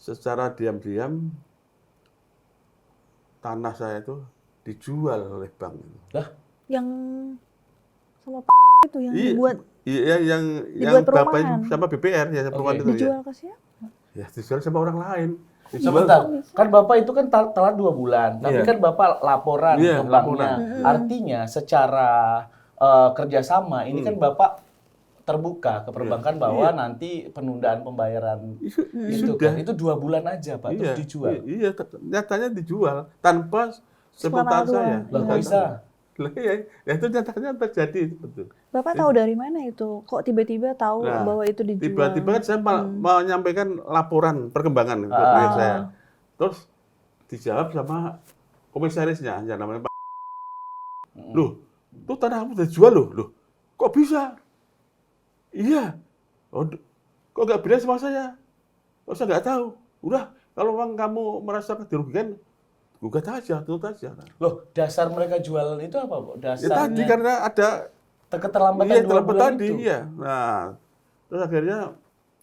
secara diam-diam tanah saya itu dijual oleh bank. Lah, Yang sama itu yang Iya, dibuat iya yang dibuat Bapak perumahan. sama BPR ya, perumahan Oke. itu ya. dijual ke siapa? Ya dijual sama orang lain. Dijual. sebentar. Kan Bapak itu kan telat 2 bulan, tapi Iya. kan Bapak laporan Iya, ke banknya. laporan. Artinya secara kerjasama ini kan Bapak terbuka ke perbankan bahwa nanti penundaan pembayaran itu Sudah. kan itu 2 bulan aja Pak, terus dijual. Iya, nyatanya dijual tanpa sepengetahuan saya. Lah kok bisa? Lah, ya itu nyatanya terjadi betul. Bapak tahu dari mana itu? Kok tiba-tiba tahu Nah, bahwa itu dijual? Tiba-tiba kan saya menyampaikan laporan perkembangan ke proyek saya. Terus dijawab sama komisarisnya, yang namanya Pak. Loh, itu tanah kamu udah dijual loh. Loh, kok bisa? Iya. Oh, kok nggak bilang sama saya? Kok saya nggak tahu? Udah, kalau memang kamu merasa dirugikan, gugat aja, tuntut aja. Loh, dasar mereka jualan itu apa, Pak? Ya Dasarnya tadi karena ada keterlambatan iya, 2 terlambat bulan tadi, itu. iya. Nah, terus akhirnya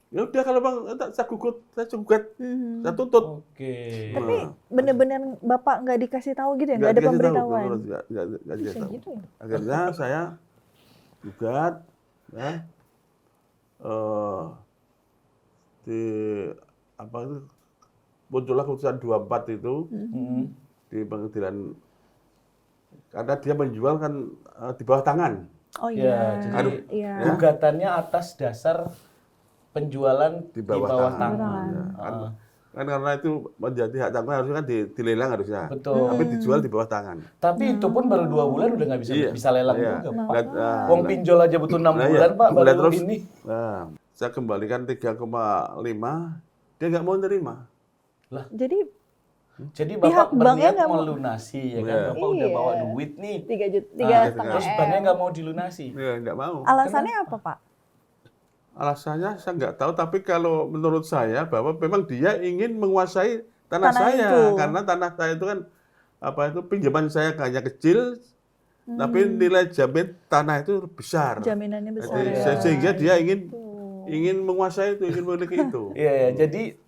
ya udah kalau bang saya gugat, saya tuntut. Oke. Tapi benar-benar Bapak nggak dikasih tahu gitu ya? Nggak ada dikasih tahu, pemberitahuan? nggak dikasih Bisa tahu. gitu ya? Akhirnya saya gugat, ya, di apa itu muncullah keputusan 24 itu di pengadilan karena dia menjual kan di bawah tangan. Oh Ya, iya. jadi Iya. gugatannya atas dasar penjualan Di bawah tangan. tangan. Ya, kan karena itu menjadi hak tanggungan harusnya kan dilelang harusnya. Betul. Tapi dijual di bawah tangan. Tapi itu pun baru 2 bulan udah nggak bisa Iya. bisa lelang Iya. juga, Pak. Nah, Wong pinjol aja butuh 6 nah, bulan, iya. Pak, Kemudian baru terus, ini. Nah, saya kembalikan 3,5, dia nggak mau nerima. Jadi Jadi Pihak Bapak banknya berniat nggak mau- melunasi ya kan, Iya. Bapak udah Iya. bawa duit nih. 3 juta, Ah, 3,5 Terus banknya nggak mau dilunasi. Ya, nggak mau. Alasannya apa Pak? Alasannya saya nggak tahu, tapi kalau menurut saya bahwa memang dia ingin menguasai tanah Tanah saya, itu. karena tanah saya itu kan apa itu pinjaman saya hanya kecil, tapi nilai jamin tanah itu besar. Jaminannya besar Jadi, ya. sehingga dia ingin menguasai itu, ingin memiliki itu. Iya, ya. Jadi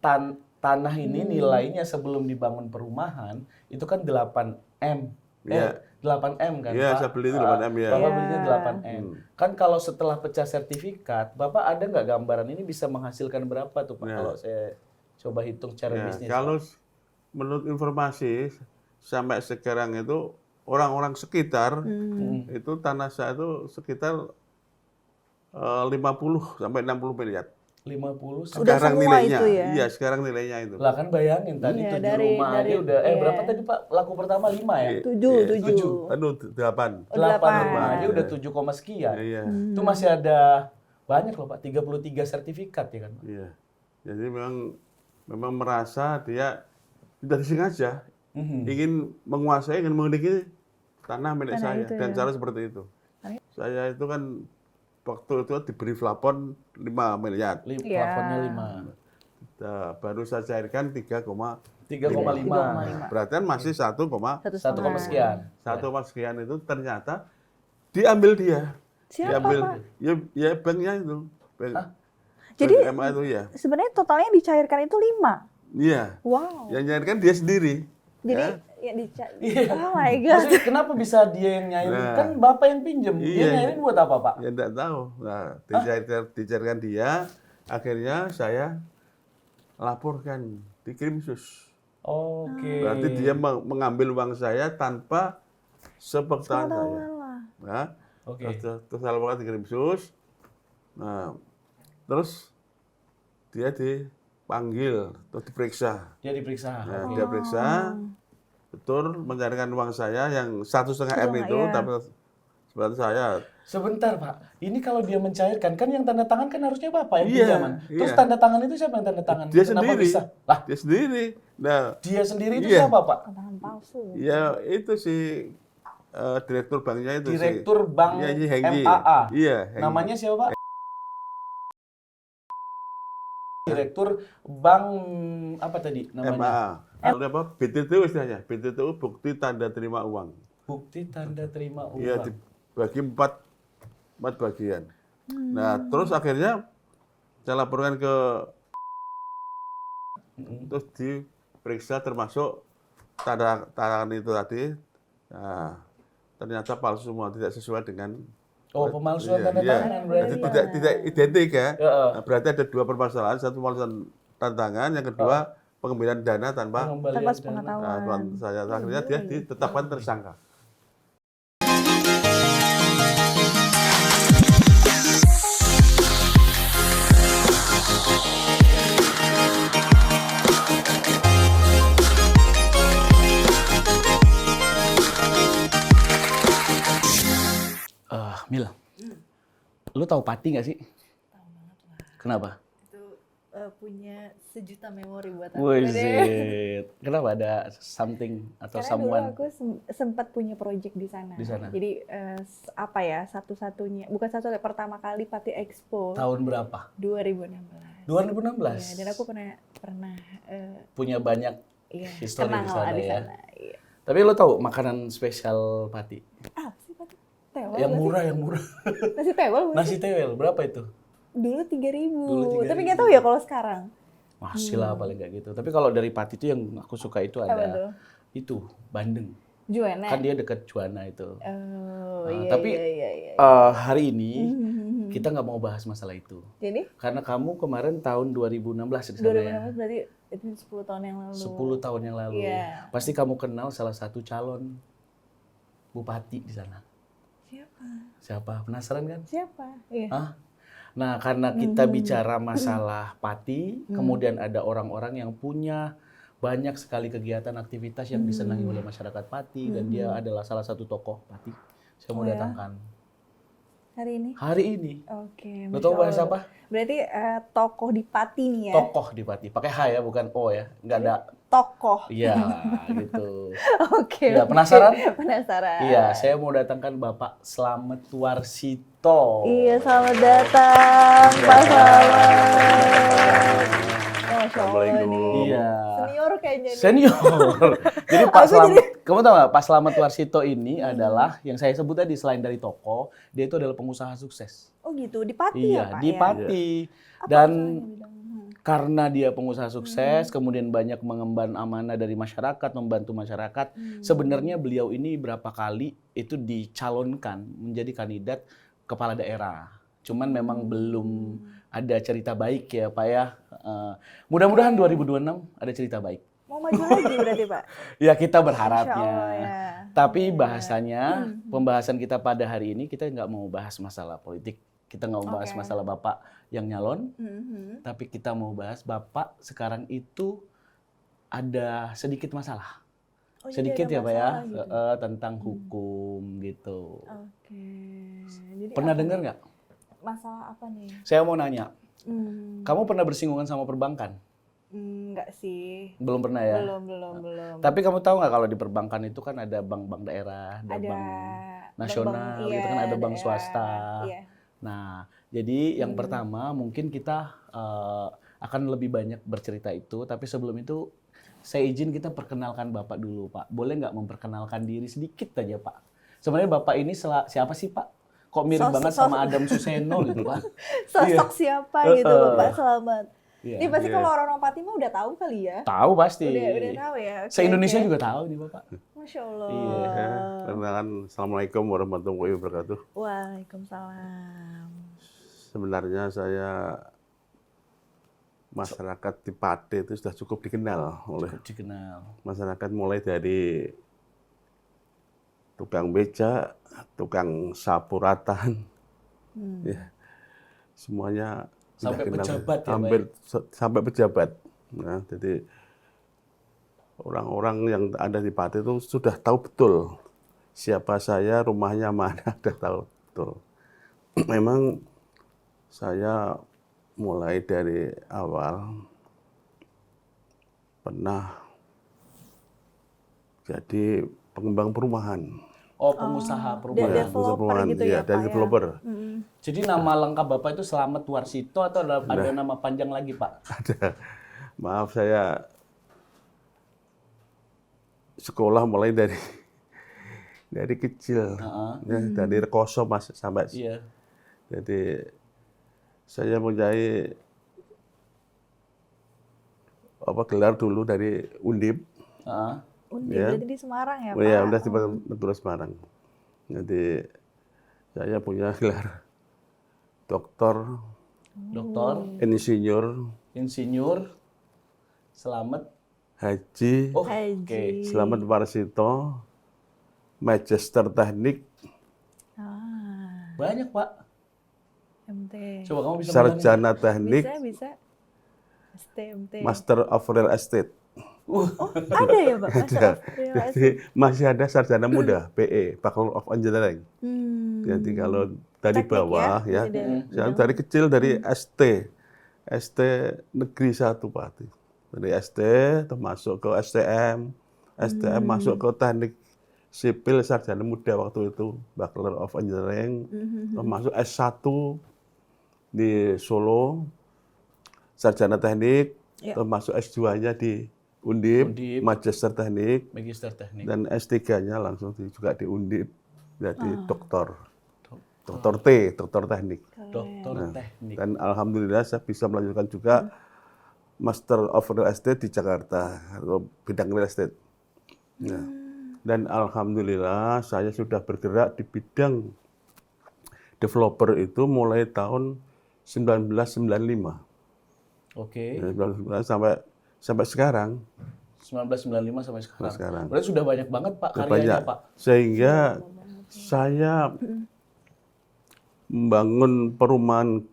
tanah ini nilainya sebelum dibangun perumahan itu kan 8M. Iya. 8M kan, Iya, Pak? saya beli itu 8M, ya. Bapak Iya. belinya 8M. Kan kalau setelah pecah sertifikat, Bapak ada nggak gambaran ini bisa menghasilkan berapa tuh, Pak? Iya. Kalau saya coba hitung cara Ya, bisnis. kalau menurut informasi sampai sekarang itu orang-orang sekitar itu tanah saya itu sekitar 50 sampai 60 miliar. 50 Udah Sekarang semua nilainya. itu ya? Iya, sekarang nilainya itu. Lah kan bayangin tadi Iya, 7 dari- rumah dari- aja udah iya. berapa tadi Pak? Laku pertama 5 ya? 7. Anu 8. 8 8. rumah aja udah 7, sekian. Iya. Itu masih ada banyak loh Pak, 33 sertifikat ya kan Pak? Iya. Jadi memang merasa dia tidak disengaja ingin menguasai, ingin memiliki tanah milik Tanah saya itu dan ya. cara seperti itu. Saya itu kan waktu itu diberi plafon 5 miliar. Iya. Plafonnya 5. Baru saya cairkan 3,5. 3,5. Berarti kan masih 1,1 1, sekian. sekian itu ternyata diambil dia. Siapa diambil, Pak? Ya banknya itu. Bank, Jadi bank MA itu ya. sebenarnya totalnya yang dicairkan itu 5. Iya. Wow. Yang nyairkan dia sendiri. Jadi Ya. yang dicair. Iya. Oh my god. Maksudnya kenapa bisa dia yang nyairin? Nah. Kan Bapak yang pinjem. Dia Iya. nyairin buat apa Pak? Ya enggak tahu. Nah, dicairkan dia, akhirnya saya laporkan di Krimsus. Oke. Berarti dia mengambil uang saya tanpa sepengetahuan saya. Pengetahuan lah. Nah, Oke. terus saya laporkan di Krimsus. Nah, terus dia dipanggil atau diperiksa. Dia diperiksa. Nah, Oke. dia periksa, betul mencarikan uang saya yang 1,5 M itu, iya. tapi sebenarnya saya Sebentar Pak, ini kalau dia mencairkan, kan yang tanda tangan kan harusnya Bapak yang Iya, pinjaman. Terus iya. tanda tangan itu siapa yang tanda tangan? dia Kenapa sendiri, bisa? Lah, dia sendiri. Nah, dia sendiri itu Iya. siapa Pak? Tangan palsu. ya itu si direktur banknya itu Direktur Bank Iya, si Heng Yi. MAA. Iya, Heng Yi. Namanya siapa Pak? Direktur Bank apa tadi namanya? MAA. Kalau apa? BTTU istilahnya. BTTU bukti tanda terima uang. Bukti tanda terima uang. Iya, dibagi 4 bagian. Nah, terus akhirnya saya laporkan ke terus diperiksa termasuk tanda tangan itu tadi. Nah, ternyata palsu semua, tidak sesuai dengan. Oh, pemalsuan tanda Iya. tangan Jadi berarti. Pak. tidak identik ya. Heeh. Nah, berarti ada dua permasalahan, satu pemalsuan tanda tangan, yang kedua pengembalian dana tanpa. Pengembalian Tanpa dana. sepengetahuan. Saya akhirnya dia ditetapkan tersangka. Mil, lu tahu Pati nggak sih? Tahu banget lah. Kenapa? Itu punya sejuta memori buat aku. Wih, kenapa ada something atau Karena someone? dulu aku sempat punya project di sana. Di sana. Jadi apa ya, satu-satunya, bukan satu pertama kali Pati Expo Tahun berapa? 2016. 2016. Iya, dan aku pernah Punya banyak iya, histori kenang di lah sana di ya. sana. Iya. Tapi lo tahu makanan spesial Pati? Ah, sih Pati. Tewel Yang nggak sih? murah, yang murah. Nasi tewel bukan Nasi sih? tewel, berapa itu? Dulu 3.000. Dulu 3.000. Tapi nggak tahu ya kalau sekarang. Masih lah paling kayak gitu. Tapi kalau dari Pati itu yang aku suka itu Apa tuh? ada itu Bandeng. Juana. Kan dia dekat Juana itu. Oh, Nah, iya, tapi iya. hari ini kita nggak mau bahas masalah itu. Jadi Karena kamu kemarin tahun 2016 di sana ya. 2016 berarti itu 10 tahun yang lalu. 10 tahun yang lalu. Iya. Pasti kamu kenal salah satu calon bupati di sana. Siapa? Siapa? Penasaran kan? Siapa? Iya. Hah? Nah, karena kita bicara masalah Pati, kemudian ada orang-orang yang punya banyak sekali kegiatan aktivitas yang disenangi oleh masyarakat Pati, dan dia adalah salah satu tokoh Pati. Saya mau Oh ya? datangkan Hari ini? hari ini. Oke. Lo tau Masya bahas Allah. apa? Berarti tokoh di Pati nih ya? Tokoh di Pati. Pakai H ya, bukan O ya. Nggak ada. Tokoh. Iya, gitu. Oke. Iya, oke. penasaran? Penasaran. Iya, saya mau datangkan Bapak Slamet Warsito. Iya, selamat datang Pak Slamet. Masya Allah nih. Iya. Senior kayaknya nih. Senior. Jadi Pak Aku Slamet, kamu tahu nggak Pak Slamet Warsito ini adalah yang saya sebut tadi, selain dari tokoh, dia itu adalah pengusaha sukses. Oh gitu, di Pati ya Iya, Pak? di ya? Pati. Apa Dan usahanya di dalam? karena dia pengusaha sukses, kemudian banyak mengemban amanah dari masyarakat, membantu masyarakat. Sebenarnya beliau ini berapa kali itu dicalonkan menjadi kandidat kepala daerah. Cuman memang belum ada cerita baik ya Pak ya. Mudah-mudahan 2026 ada cerita baik. Mau maju lagi berarti Pak? Ya kita Insya berharapnya. Allah ya. Tapi bahasanya, pembahasan kita pada hari ini kita nggak mau bahas masalah politik. Kita nggak mau bahas Oke. masalah Bapak yang nyalon. Mhm. Tapi kita mau bahas Bapak sekarang itu ada sedikit masalah. Oh, jadi Sedikit ada ya Pak ya, masalah gitu. tentang hukum gitu. Oke. Jadi Pernah apa dengar nih? nggak? Masalah apa nih? Saya mau nanya, Hmm, kamu pernah bersinggungan sama perbankan? enggak sih. Belum pernah ya? Belum. Tapi kamu tahu nggak kalau di perbankan itu kan ada bank-bank daerah, ada Ada bank bank-bank, nasional, iya, gitu kan ada bank daerah, swasta. Iya. Nah, jadi yang pertama mungkin kita akan lebih banyak bercerita itu, tapi sebelum itu saya izin kita perkenalkan Bapak dulu, Pak. Boleh nggak memperkenalkan diri sedikit aja, Pak? Sebenarnya Bapak ini siapa sih, Pak? Kok mirip banget sama Adam Suseno gitu, Pak? Sosok siapa gitu Bapak Slamet? Iya. Ini pasti kalau orang Pati mah udah tahu kali ya. Tahu pasti. Udah tahu ya. Oke, Se-Indonesia oke. juga tahu nih, Bapak. Masya Allah. Iya. Ya, perkenalkan, Assalamualaikum warahmatullahi wabarakatuh. Waalaikumsalam. Sebenarnya saya masyarakat di Pati itu sudah cukup dikenal oleh Cukup dikenal. masyarakat, mulai dari tukang beca, tukang sapu ratan, ya, semuanya Sampai sudah kenal. pejabat ya, Pak, Hampir sampai pejabat. Nah, jadi orang-orang yang ada di Pati itu sudah tahu betul siapa saya, rumahnya mana, sudah tahu betul. Memang saya mulai dari awal pernah jadi pengembang perumahan. Oh, pengusaha perumahan. Ya, developer perumahan, gitu ya, ya, dari Pak, ya? developer. Jadi nama lengkap Bapak itu Slamet Warsito atau ada nama panjang lagi, Pak? Ada. Maaf, saya sekolah mulai dari kecil, ya, dari rekoso Mas sampai. Iya. Jadi saya mempunyai gelar dulu dari Undip. Undi, Ya. berarti di Semarang ya, Pak? Ya, udah di Madura Semarang. Jadi saya punya gelar doktor, Doktor, insinyur, selamat. haji, Oh, Haji. oke. Selamat Warsito, Magister Teknik, Banyak, Pak. MT. Coba kamu bisa Sarjana Teknik, Bisa. STMT. Master of Real Estate. Oh, ada ya, Pak? Master of Real Estate. Jadi masih ada sarjana muda, PE, Bachelor of Engineering. Jadi kalau dari Teknik bawah ya, ya, masih ada saya dari kecil dari ST Negeri 1 Pak. Dari ST termasuk ke STM, STM masuk ke Teknik Sipil sarjana muda waktu itu, Bachelor of Engineering, termasuk S1 di Solo, sarjana teknik, Ya. termasuk S2-nya di Undip, Magister Teknik, Magister Teknik. dan S3-nya langsung juga di Undip, jadi doktor teknik. Doktor Teknik. Dan alhamdulillah saya bisa melanjutkan juga Master of Real Estate di Jakarta, atau bidang real estate. Nah, dan alhamdulillah saya sudah bergerak di bidang developer itu mulai tahun 1995. Oke. Ya, 1995 sampai sekarang. 1995 sampai sekarang. Sekarang. Berarti sudah banyak banget, Pak, Banyak. karyanya, Pak. Sehingga saya membangun perumahan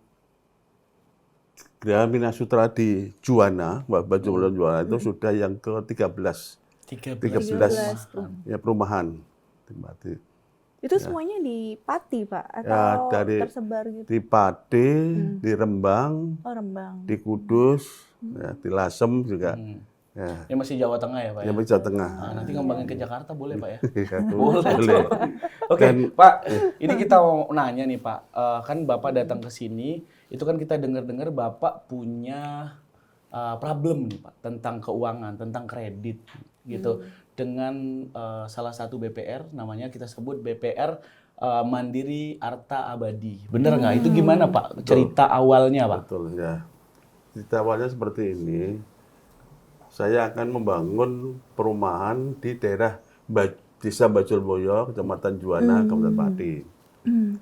Gramina Sutra di Juwana, Baju Juwana itu sudah yang ke-13. 13 ya perumahan. Itu semuanya di Pati, Pak? Atau Ya, dari tersebar gitu? di Pati, di Rembang, Oh, Rembang. di Kudus, ya, di Lasem juga. Ya, Ini masih Jawa Tengah ya, Pak? yang Ya? Jawa Tengah. Nah, nanti ngembangin ke Jakarta boleh, Pak ya? Ya, Boleh. Oke, Pak. Ini kita mau nanya nih, Pak. Kan Bapak datang ke sini, itu kan kita dengar-dengar Bapak punya problem nih, Pak, tentang keuangan, tentang kredit, gitu. Dengan salah satu BPR, namanya kita sebut BPR Mandiri Arta Abadi. Bener nggak? Itu gimana, Pak? Cerita awalnya, Pak? Betul ya. Cerita awalnya seperti ini. Saya akan membangun perumahan di daerah Desa Bajulboyo, Kecamatan Juwana, Kabupaten Pati.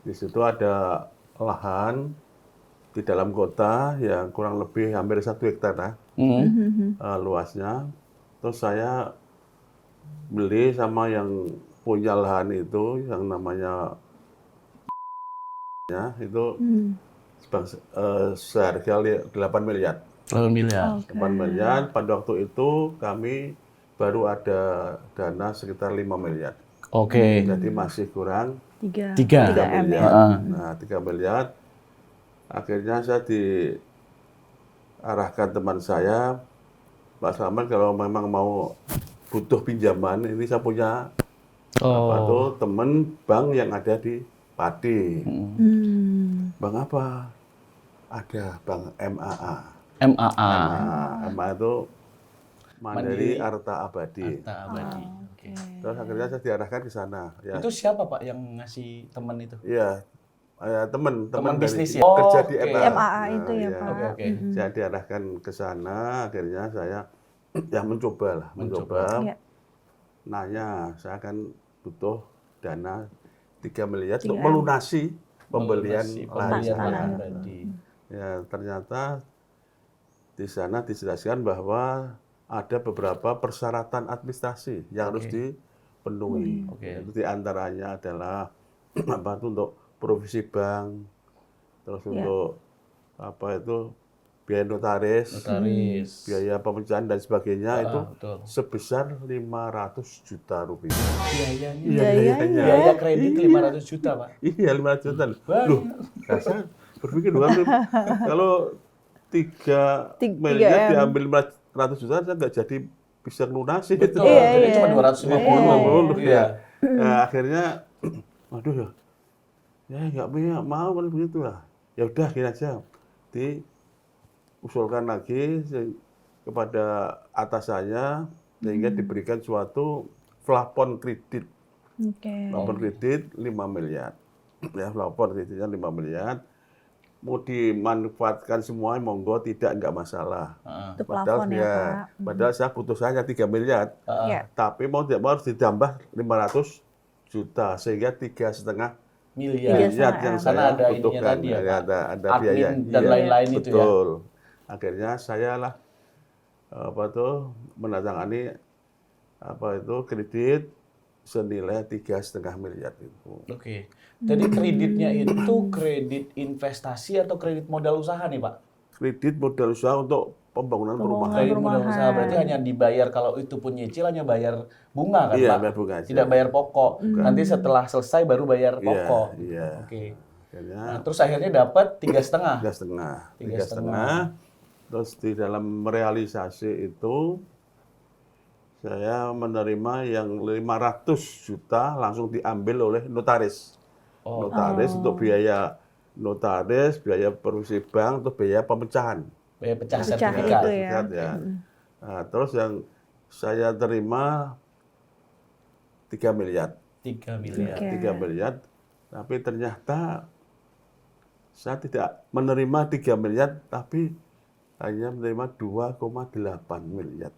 Di situ ada lahan di dalam kota yang kurang lebih hampir 1 hektar lah, luasnya. Terus saya beli sama yang punya lahan itu, yang namanya ya itu seharga 8 miliar. 8 miliar. 8 miliar, pada waktu itu kami baru ada dana sekitar 5 miliar. Oke. Jadi masih kurang 3 3 M ya? miliar. Nah, 3 miliar. Akhirnya saya diarahkan teman saya, Pak Slamet, kalau memang mau butuh pinjaman, ini saya punya teman bank yang ada di Pati. Bank apa? Ada Bank MAA. MAA. MAA itu Mandiri Arta Abadi. Arta Abadi. Oke. Terus akhirnya saya diarahkan ke sana. Ya, Itu siapa, Pak, yang ngasih teman itu? iya, teman bisnis dari ya? kerja Oh, di oke. MAA. MAA itu ya, iya. Pak? Oke. Saya diarahkan ke sana, akhirnya saya ya mencoba. Iya. Nanya, saya akan butuh dana 3 miliar untuk melunasi pembelian lahan. tadi. Ya, ternyata di sana dijelaskan bahwa ada beberapa persyaratan administrasi yang harus dipenuhi. Itu diantaranya adalah apa itu untuk provisi bank, terus untuk apa itu biaya notaris, biaya pemecahan dan sebagainya itu sebesar 500 juta rupiah. Biaya kredit 500 juta, Pak. Iya, 500 juta. Loh, saya berpikir kalau 3 miliar diambil 400 juta, saya nggak jadi bisa lunasi. Betul, jadi cuma 250. Iya. Nah, akhirnya, waduh ya nggak mau kan begitu lah. Ya udah, gini aja. Diusulkan lagi kepada atasannya, sehingga diberikan suatu plafon kredit. Plafon kredit 5 miliar. Ya, plafon kreditnya 5 miliar. mau dimanfaatkan semua, monggo, tidak, nggak masalah. Itu plafon ya, Pak. Padahal saya butuh saja 3 miliar, Iya. tapi mau tidak mau harus ditambah 500 juta, sehingga 3,5 miliar. miliar yang Karena saya ada ininya butuhkan. tadi ya, Pak. ada Admin biaya. dan Iya, lain-lain itu ya. betul. Akhirnya saya lah menandatangani kredit senilai 3,5 miliar itu. Oke. Jadi kreditnya itu kredit investasi atau kredit modal usaha nih, Pak? Kredit modal usaha untuk pembangunan perumahan. Kredit modal perumahan. usaha berarti hanya dibayar kalau itu pun nyicil hanya bayar bunga kan, Iya, Pak? bayar bunga aja. Tidak bayar pokok. Nanti setelah selesai baru bayar pokok. Iya. Oke. Akhirnya Nah, terus akhirnya dapat 3,5. 3,5. 3,5. Terus di dalam realisasi itu saya menerima yang 500 juta langsung diambil oleh notaris. Oh. Notaris untuk biaya notaris, biaya provisi bank, untuk biaya pemecahan. Bayar pecah Pecah sertifikat. itu ya. Ya. Nah, terus yang saya terima 3 miliar. 3 miliar. Oke. 3 miliar, tapi ternyata saya tidak menerima 3 miliar, tapi hanya menerima 2,8 miliar.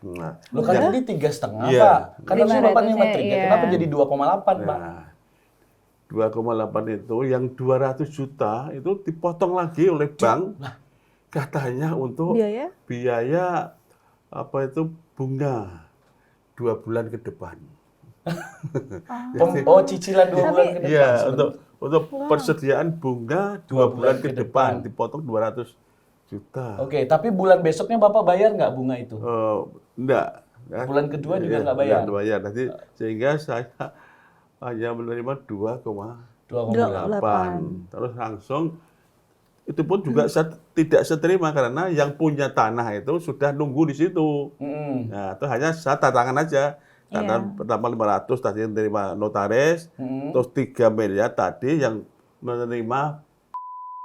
Nah, Loh kan tadi 3,5, Iya. Pak. Kan harusnya 500-nya, Bapaknya metrik ya. iya. Kenapa jadi 2,8, Pak? nah 2,8 itu yang 200 juta itu dipotong lagi oleh bank, katanya untuk Biaya? biaya bunga 2 bulan ke depan. Cicilan 2 bulan ke depan. Iya, sebenarnya. untuk persediaan bunga 2 bulan ke depan dipotong 200 juta. Oke, tapi bulan besoknya Bapak bayar nggak bunga itu? Enggak. Ya. Bulan kedua juga Iya, nggak bayar? nggak bayar. Nanti sehingga saya hanya menerima 2,8. Terus langsung itu pun juga saya tidak seterima karena yang punya tanah itu sudah nunggu di situ. Nah, itu hanya saya tantangan aja. Karena pertama 500 tadi yang menerima notaris, terus 3 miliar tadi yang menerima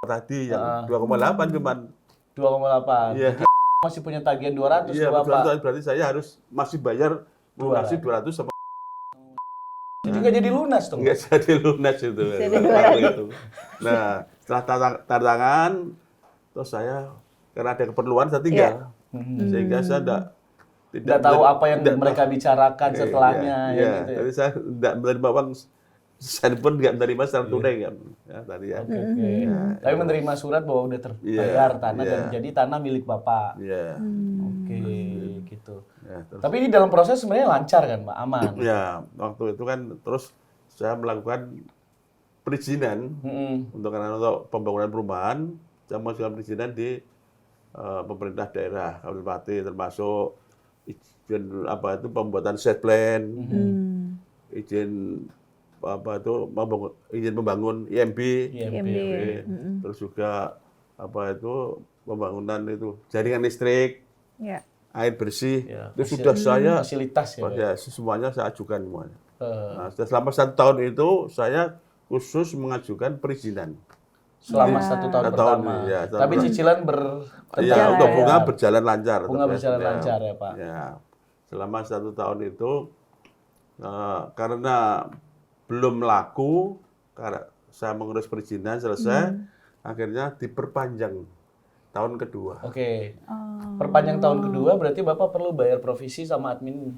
tadi yang 2,8 cuman. 2,8. Iya. Jadi masih punya tagihan 200 Iya, ke Bapak. berarti saya harus masih bayar lunasi 200 sama Jadi nggak jadi lunas dong. nggak jadi lunas itu. Jadi waktu itu. Nah, setelah tantangan, terus saya karena ada keperluan saya tinggal. Sehingga saya Nggak tahu apa yang mereka bicarakan setelahnya. Iya, ya gitu ya. jadi saya tidak menerima uang, saya pun nggak menerima secara tunai kan. Ya, tadi ya. Oke. Tapi menerima surat bahwa udah terbayar tanah dan jadi tanah milik Bapak. Iya. Oke, gitu. Ya, terus, Tapi ini dalam proses sebenarnya lancar kan, Pak? Aman. ya, waktu itu kan terus saya melakukan perizinan untuk pembangunan perumahan. Saya melakukan perizinan di pemerintah daerah Kabupaten, termasuk izin pembuatan set plan, izin izin membangun IMB, IMB. terus juga pembangunan itu jaringan listrik, Ya. air bersih, Ya, itu sudah saya fasilitas ya, Pak? ya, semuanya saya ajukan semuanya. Nah, selama 1 tahun itu saya khusus mengajukan perizinan. Selama 1 tahun pertama. ya, Tapi cicilan ya, untuk bunga berjalan lancar. Bunga tetap berjalan ya. lancar ya, Pak? Ya, selama 1 tahun itu karena belum laku, karena saya mengurus perizinan selesai, akhirnya diperpanjang tahun kedua. Oke. Perpanjang tahun kedua berarti Bapak perlu bayar provisi sama admin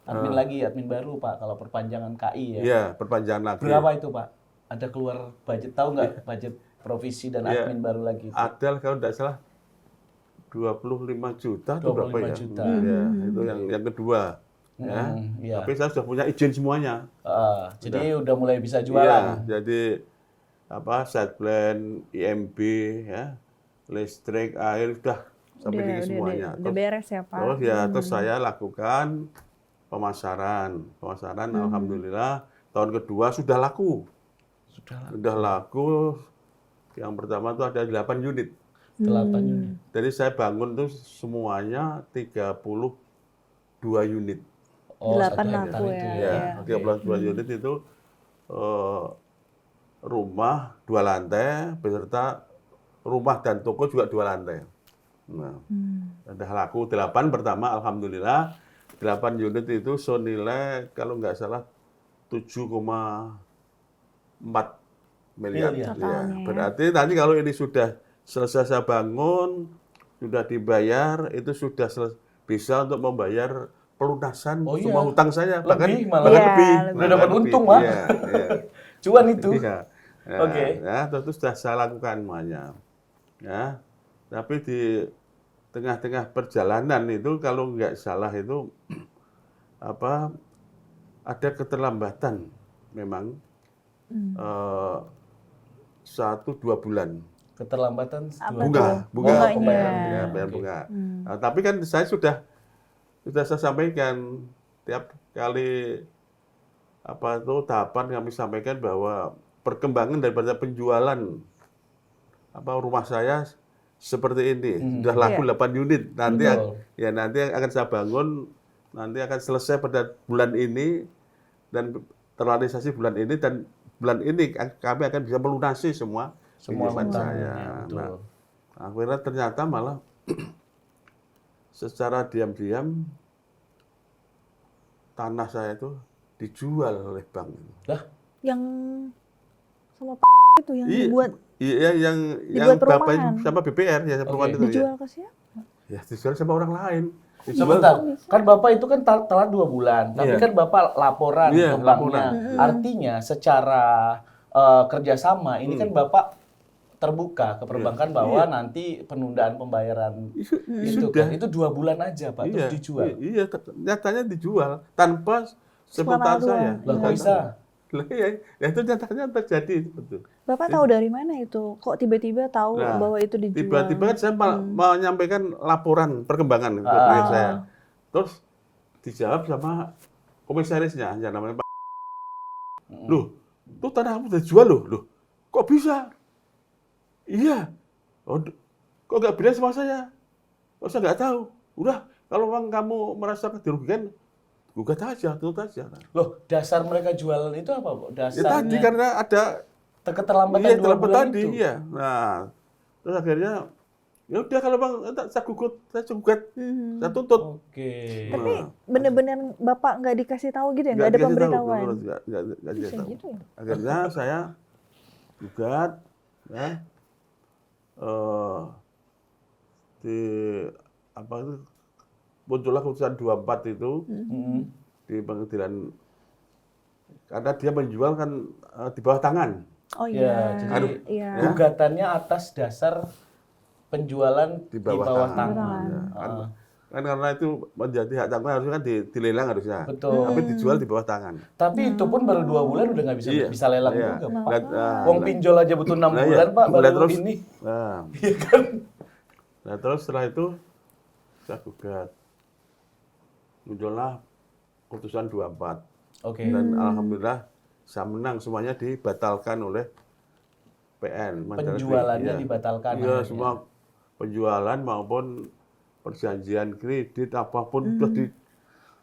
lagi, admin baru, Pak, kalau perpanjangan KI ya. Iya, perpanjangan lagi. Berapa itu, Pak? Ada keluar budget, tahu nggak budget provisi dan admin baru lagi? Ada kalau tidak salah 25 juta atau berapa 25 ya? juta. Ya, itu yang kedua. Ya. Iya. Tapi saya sudah punya izin semuanya. Jadi udah mulai bisa Iya, jualan. jadi site plan, IMB, ya, listrik, air, udah sampai gini semuanya. Udah beres ya, Pak. Terus saya lakukan pemasaran. Alhamdulillah tahun kedua sudah laku. Sudah laku. Yang pertama itu ada 8 unit. 8 unit. Jadi saya bangun tuh semuanya 32 unit. 8 1 laku hektar ya. itu ya. 32 unit itu rumah 2 lantai beserta rumah dan toko juga 2 lantai. Nah, udah laku 8 pertama, alhamdulillah 8 unit itu senilai kalau nggak salah 7,4 miliar. Miliar. Ya. Totalnya ya. Berarti nanti kalau ini sudah selesai saya bangun, sudah dibayar, itu sudah bisa untuk membayar pelunasan Oh semua iya. hutang saya. Lebih malah. Bahkan Iya, lebih. lebih. Udah Bahkan dapat lebih. untung, Mak. Iya, iya. Cuan itu. Iya. Ya, Oke. ya, itu sudah saya lakukan semuanya. Ya, tapi di tengah-tengah perjalanan itu kalau nggak salah itu apa ada keterlambatan memang Hmm. 1-2 bulan Keterlambatan Apa bunga, tuh? bunga, Bunganya. pembayaran ya, bunga. bayar Oke. bunga. Hmm. Nah, tapi kan saya sudah saya sampaikan tiap kali apa itu tahapan kami sampaikan bahwa perkembangan daripada penjualan apa rumah saya seperti ini sudah laku 8 unit nanti Betul. ya nanti akan saya bangun nanti akan selesai pada bulan ini dan terrealisasi bulan ini dan bulan ini kami akan bisa melunasi semua pinjaman hutang. saya. Ya, betul. Nah, akhirnya ternyata malah secara diam-diam tanah saya itu dijual oleh bank. Lah, Yang sama itu yang Iya. dibuat Iya, yang Dibuat bapak perumahan. itu sama BPR ya, perumahan Oke. itu ya. dijual ke siapa? Ya, dijual sama orang lain. Dijual sebentar. Kan Bapak itu kan telat 2 bulan, tapi Iya. kan Bapak laporan Iya, ke banknya. laporan. Artinya secara kerjasama ini kan Bapak terbuka ke perbankan bahwa nanti penundaan pembayaran itu sudah. kan itu 2 bulan aja Pak, terus dijual. Iya, nyatanya dijual tanpa sepengetahuan saya. Lah kok bisa? Lah, iya, ya itu nyatanya terjadi betul. Bapak tahu dari mana itu? Kok tiba-tiba tahu Nah, bahwa itu dijual? Tiba-tiba kan saya menyampaikan laporan perkembangan ke klien saya. Terus dijawab sama komisarisnya, yang namanya Pak. Loh, tuh tanah kamu udah dijual loh. Loh, kok bisa? Iya. Oh, kok nggak bilang sama saya? Kok saya nggak tahu? Udah, kalau memang kamu merasa dirugikan, gugat aja, tuntut aja. Loh, dasar mereka jualan itu apa, Bu? Ya tadi Dasarnya karena ada keterlambatan iya, 2 terlambat bulan tadi, itu. iya. Nah, terus akhirnya ya udah kalau bang saya gugat, saya tuntut. Oke. Tapi bener-bener Bapak nggak dikasih tahu gitu ya? Nggak ada dikasih tahu, pemberitahuan? nggak dikasih Bisa tahu. gitu ya? Akhirnya saya gugat, ya, di apa itu muncullah keputusan 24 itu di pengadilan karena dia menjual kan di bawah tangan. Oh Ya, iya. jadi Iya. gugatannya atas dasar penjualan Di di bawah bawah tangan. tangan. Ya, Ah, kan karena itu menjadi hak tanggungan harusnya kan dilelang harusnya. Betul. Tapi dijual di bawah tangan. Tapi itu pun baru 2 bulan udah nggak bisa Iya, bisa lelang iya. juga, Pak. Nah, Wong pinjol aja butuh 6 Nah, bulan, iya. Pak, Nah, baru terus- ini. Nah, Iya kan? nah, terus setelah itu saya gugat. Muncullah putusan 24. Oke. Dan alhamdulillah saya menang, semuanya dibatalkan oleh PN. Mandala Penjualannya Iya. dibatalkan Iya, akhirnya. semua penjualan maupun perjanjian kredit apapun sudah di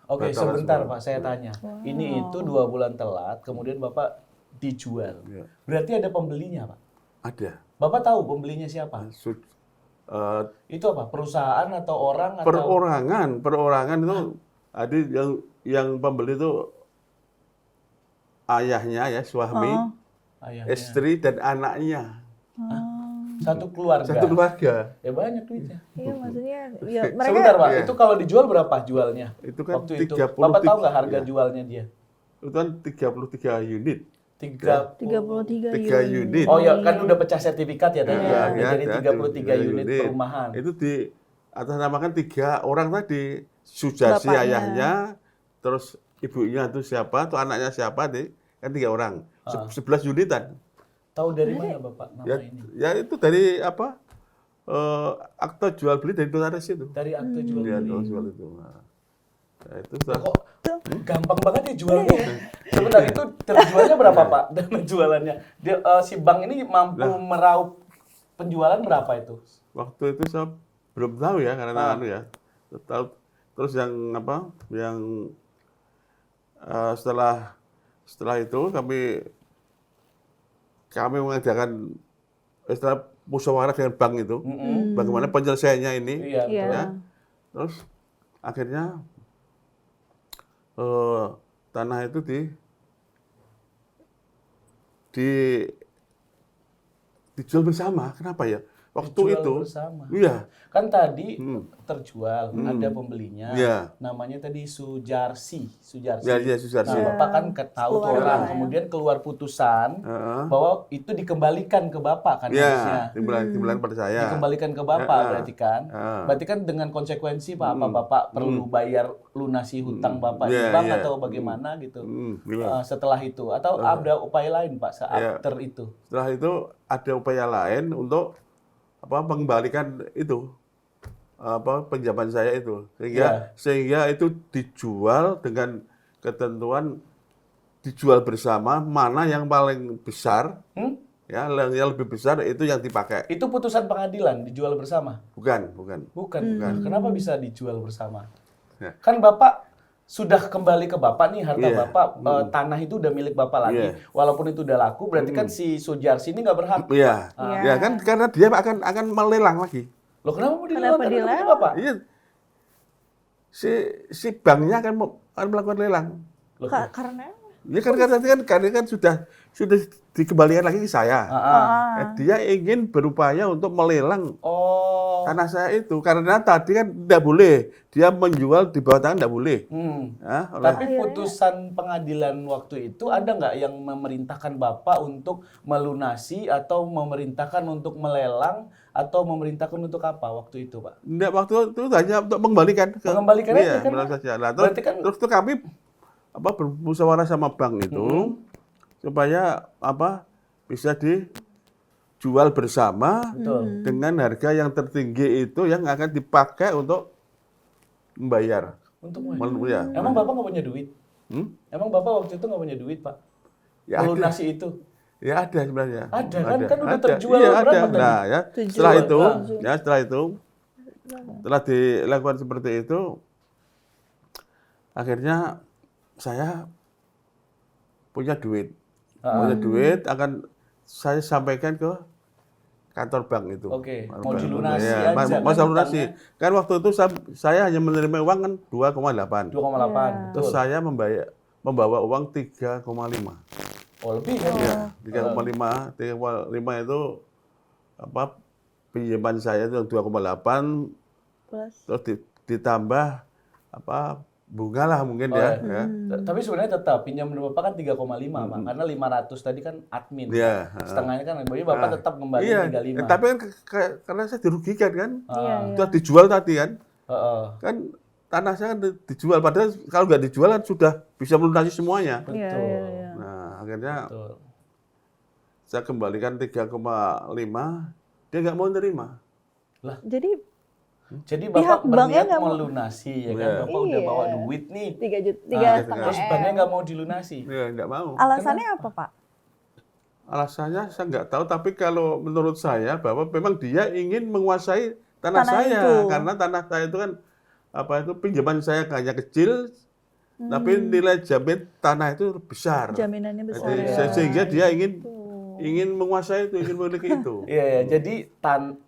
Oke, batalkan sebentar semua. Pak, saya tanya. Ini itu 2 bulan telat, kemudian Bapak dijual. Iya. Berarti ada pembelinya, Pak? Ada. Bapak tahu pembelinya siapa? Eh, Itu apa? Perusahaan atau orang atau perorangan itu ada yang pembeli itu ayahnya ya, suami, ayahnya? istri dan anaknya. Satu keluarga. Satu keluarga. Ya banyak duitnya. Iya, maksudnya ya mereka Sebentar, Pak. Iya. Itu kalau dijual berapa jualnya? Itu kan Waktu itu. 33, Bapak tahu nggak harga iya. jualnya dia? Itu kan 33 unit. 33 3 unit. Oh ya, kan udah pecah sertifikat ya tadi Ya, ya. Jadi ya, 33 unit perumahan. Itu di atas namakan 3 orang tadi. Sujasi Bapaknya. ayahnya, terus ibunya itu siapa, tuh anaknya siapa, kan 3 orang. 11 unitan. Tahu dari mana Bapak nama Ya, ini? ya itu dari apa? Akta jual beli dari notaris itu. Dari akte jual Iya, beli. jual itu. Nah, itu sudah. Kok gampang banget ya jualnya ya? Sebentar, itu terjualnya berapa Pak? Dana jualannya. Dia, si bank ini mampu meraup penjualan berapa itu? Waktu itu saya belum tahu ya karena anu ya. Tahu terus yang apa? Yang setelah itu kami mengadakan setelah musyawarah dengan bank itu, bagaimana penyelesaiannya ini, Iya, Iya. betul. ya. Terus akhirnya tanah itu dijual bersama. Kenapa ya? Waktu Dijual itu, bersama. iya. Kan tadi Hmm. terjual, ada pembelinya. Iya. Namanya tadi Sujarsi. Ya, iya, Sujarsi. Nah, Bapak kan tahu tuh Keluar orang. ya. Kemudian keluar putusan Heeh. bahwa itu dikembalikan ke Bapak kan harusnya. Iya, timbulan pada saya. Dikembalikan ke Bapak Heeh. berarti kan. Heeh. Berarti kan dengan konsekuensi Pak, apa Bapak perlu bayar lunasi hutang Bapak di Iya, bank iya. atau bagaimana gitu. Gimana? Setelah itu atau ada upaya lain Pak Iya. after itu. Setelah itu ada upaya lain untuk mengembalikan itu pinjaman saya itu sehingga itu dijual dengan ketentuan dijual bersama, mana yang paling besar ya, yang lebih besar itu yang dipakai. Itu putusan pengadilan dijual bersama? Bukan. Bukan. Kenapa bisa dijual bersama? Ya. Kan Bapak sudah kembali ke Bapak nih harta Iya. Bapak, tanah itu udah milik Bapak lagi. Iya. Walaupun itu udah laku, berarti kan si Sujarsi ini nggak berhak. Iya. Iya. Ya kan karena dia akan melelang lagi. Loh kenapa mau dilelang? Kenapa Kan itu punya dilelang? Bapak. Iya. Si banknya akan melakukan lelang. Loh, Karena Ya kan sudah dikembalikan lagi ke saya. Dia ingin berupaya untuk melelang oh. tanah saya itu karena tadi kan tidak boleh dia menjual di bawah tangan, tidak boleh. Ya, Tapi putusan pengadilan waktu itu ada nggak yang memerintahkan Bapak untuk melunasi atau memerintahkan untuk melelang atau memerintahkan untuk apa waktu itu, Pak? Tidak, waktu itu hanya untuk mengembalikan. Mengembalikan aja kan? benar saja. Nah, Berarti kan- terus itu kami bermusyawarah sama bank itu supaya bisa dijual bersama Betul. dengan harga yang tertinggi itu yang akan dipakai untuk membayar. Untuk Ya. Emang Bapak nggak punya duit? Hmm? Emang Bapak waktu itu nggak punya duit, Pak? Ya ada. Melunasi itu? Ya ada sebenarnya. Ada, kan udah terjual Iya, berapa ada. tadi? Nah, ya, 7. setelah itu, Nah. setelah dilakukan seperti itu, akhirnya saya punya duit. Akan saya sampaikan ke kantor bank itu. Oke, Kantor mau bank. dilunasi Ya, aja kan masa lunasi. hutangnya? Kan waktu itu saya hanya menerima uang kan 2,8. 2,8. Terus Betul. saya membawa uang 3,5. Oh, lebih kan? Ya, 3,5 itu pinjaman saya itu 2,8 plus terus ditambah bunga lah mungkin ya. Tapi sebenarnya tetap pinjam dari Bapak kan 3,5, Pak. Karena 500 tadi kan admin. Iya, Setengahnya kan jadi Bapak tetap kembali Iya, 35. tapi kan karena saya dirugikan kan. Iya. Sudah dijual tadi kan. Heeh. Kan tanah saya kan dijual padahal kalau nggak dijual kan sudah bisa melunasi semuanya. Iya. Nah, akhirnya Betul. saya kembalikan 3,5, dia nggak mau nerima. Jadi Pihak Bapak banknya berniat nggak mau. melunasi ya kan? Iya. Bapak udah Iya. bawa duit nih. 3 juta, Terus 3,5 banknya M. nggak mau dilunasi. Ya, nggak mau. Alasannya apa, Pak? Alasannya saya nggak tahu, tapi kalau menurut saya bahwa memang dia ingin menguasai tanah Tanah saya itu. karena tanah saya itu kan pinjaman saya hanya kecil, tapi nilai jamin tanah itu besar. Jaminannya besar Jadi, ya. sehingga dia ingin menguasai itu, ingin memiliki itu. Iya, jadi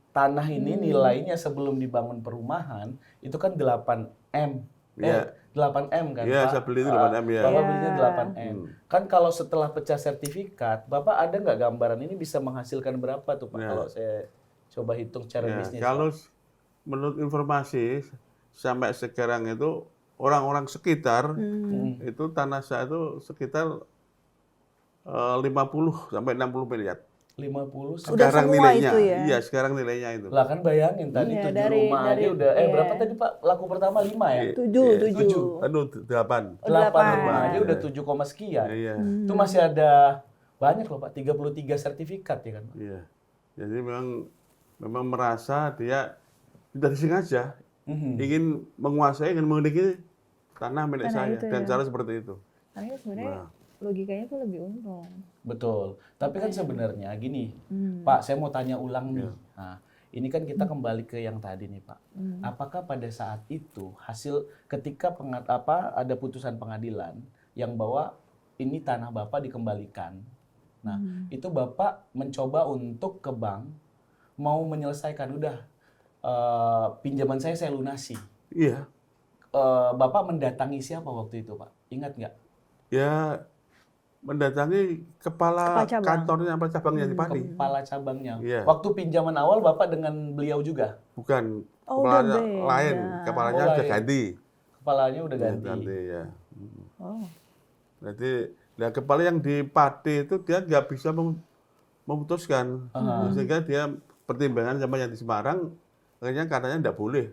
tanah ini nilainya sebelum dibangun perumahan itu kan 8M. Iya. 8M kan, Iya, Pak? saya beli itu 8M, ya. Bapak Iya. belinya 8M. Kan kalau setelah pecah sertifikat, Bapak ada nggak gambaran ini bisa menghasilkan berapa tuh, Pak? Iya. Kalau saya coba hitung cara Ya, bisnis. kalau menurut informasi sampai sekarang itu orang-orang sekitar itu tanah saya itu sekitar 50 sampai 60 miliar. 50 Udah Sekarang semua nilainya. itu ya? Iya, sekarang nilainya itu. Lah kan bayangin tadi Iya, 7 rumah aja udah iya. berapa tadi Pak? Laku pertama 5 ya? 7. Aduh, 8. 8 rumah aja udah 7, sekian. Iya. Itu masih ada banyak loh Pak, 33 sertifikat ya kan Pak? Iya. Jadi memang merasa dia sudah disengaja ingin menguasai, ingin memiliki tanah milik Tanah saya itu dan ya. cara seperti itu. Karena sebenarnya logikanya tuh lebih untung. Betul. Tapi kan sebenarnya gini, Pak, saya mau tanya ulang nih. Nah, ini kan kita kembali ke yang tadi nih, Pak. Apakah pada saat itu hasil ketika ada putusan pengadilan yang bahwa ini tanah Bapak dikembalikan. Nah, itu Bapak mencoba untuk ke bank mau menyelesaikan udah pinjaman saya lunasi. Iya. Bapak mendatangi siapa waktu itu, Pak? Ingat nggak? Ya mendatangi kepala Kepala cabang. kantornya apa cabangnya di Pati. Kepala cabangnya. Iya. Waktu pinjaman awal Bapak dengan beliau juga? Bukan Oh, udah kepalanya beda. lain, kepalanya Oh, udah lain. ganti. Kepalanya udah Udah ganti. ganti ya. Oh. Jadi, nah kepala yang di Pati itu dia nggak bisa memutuskan, sehingga dia pertimbangan sama yang di Semarang, akhirnya katanya nggak boleh,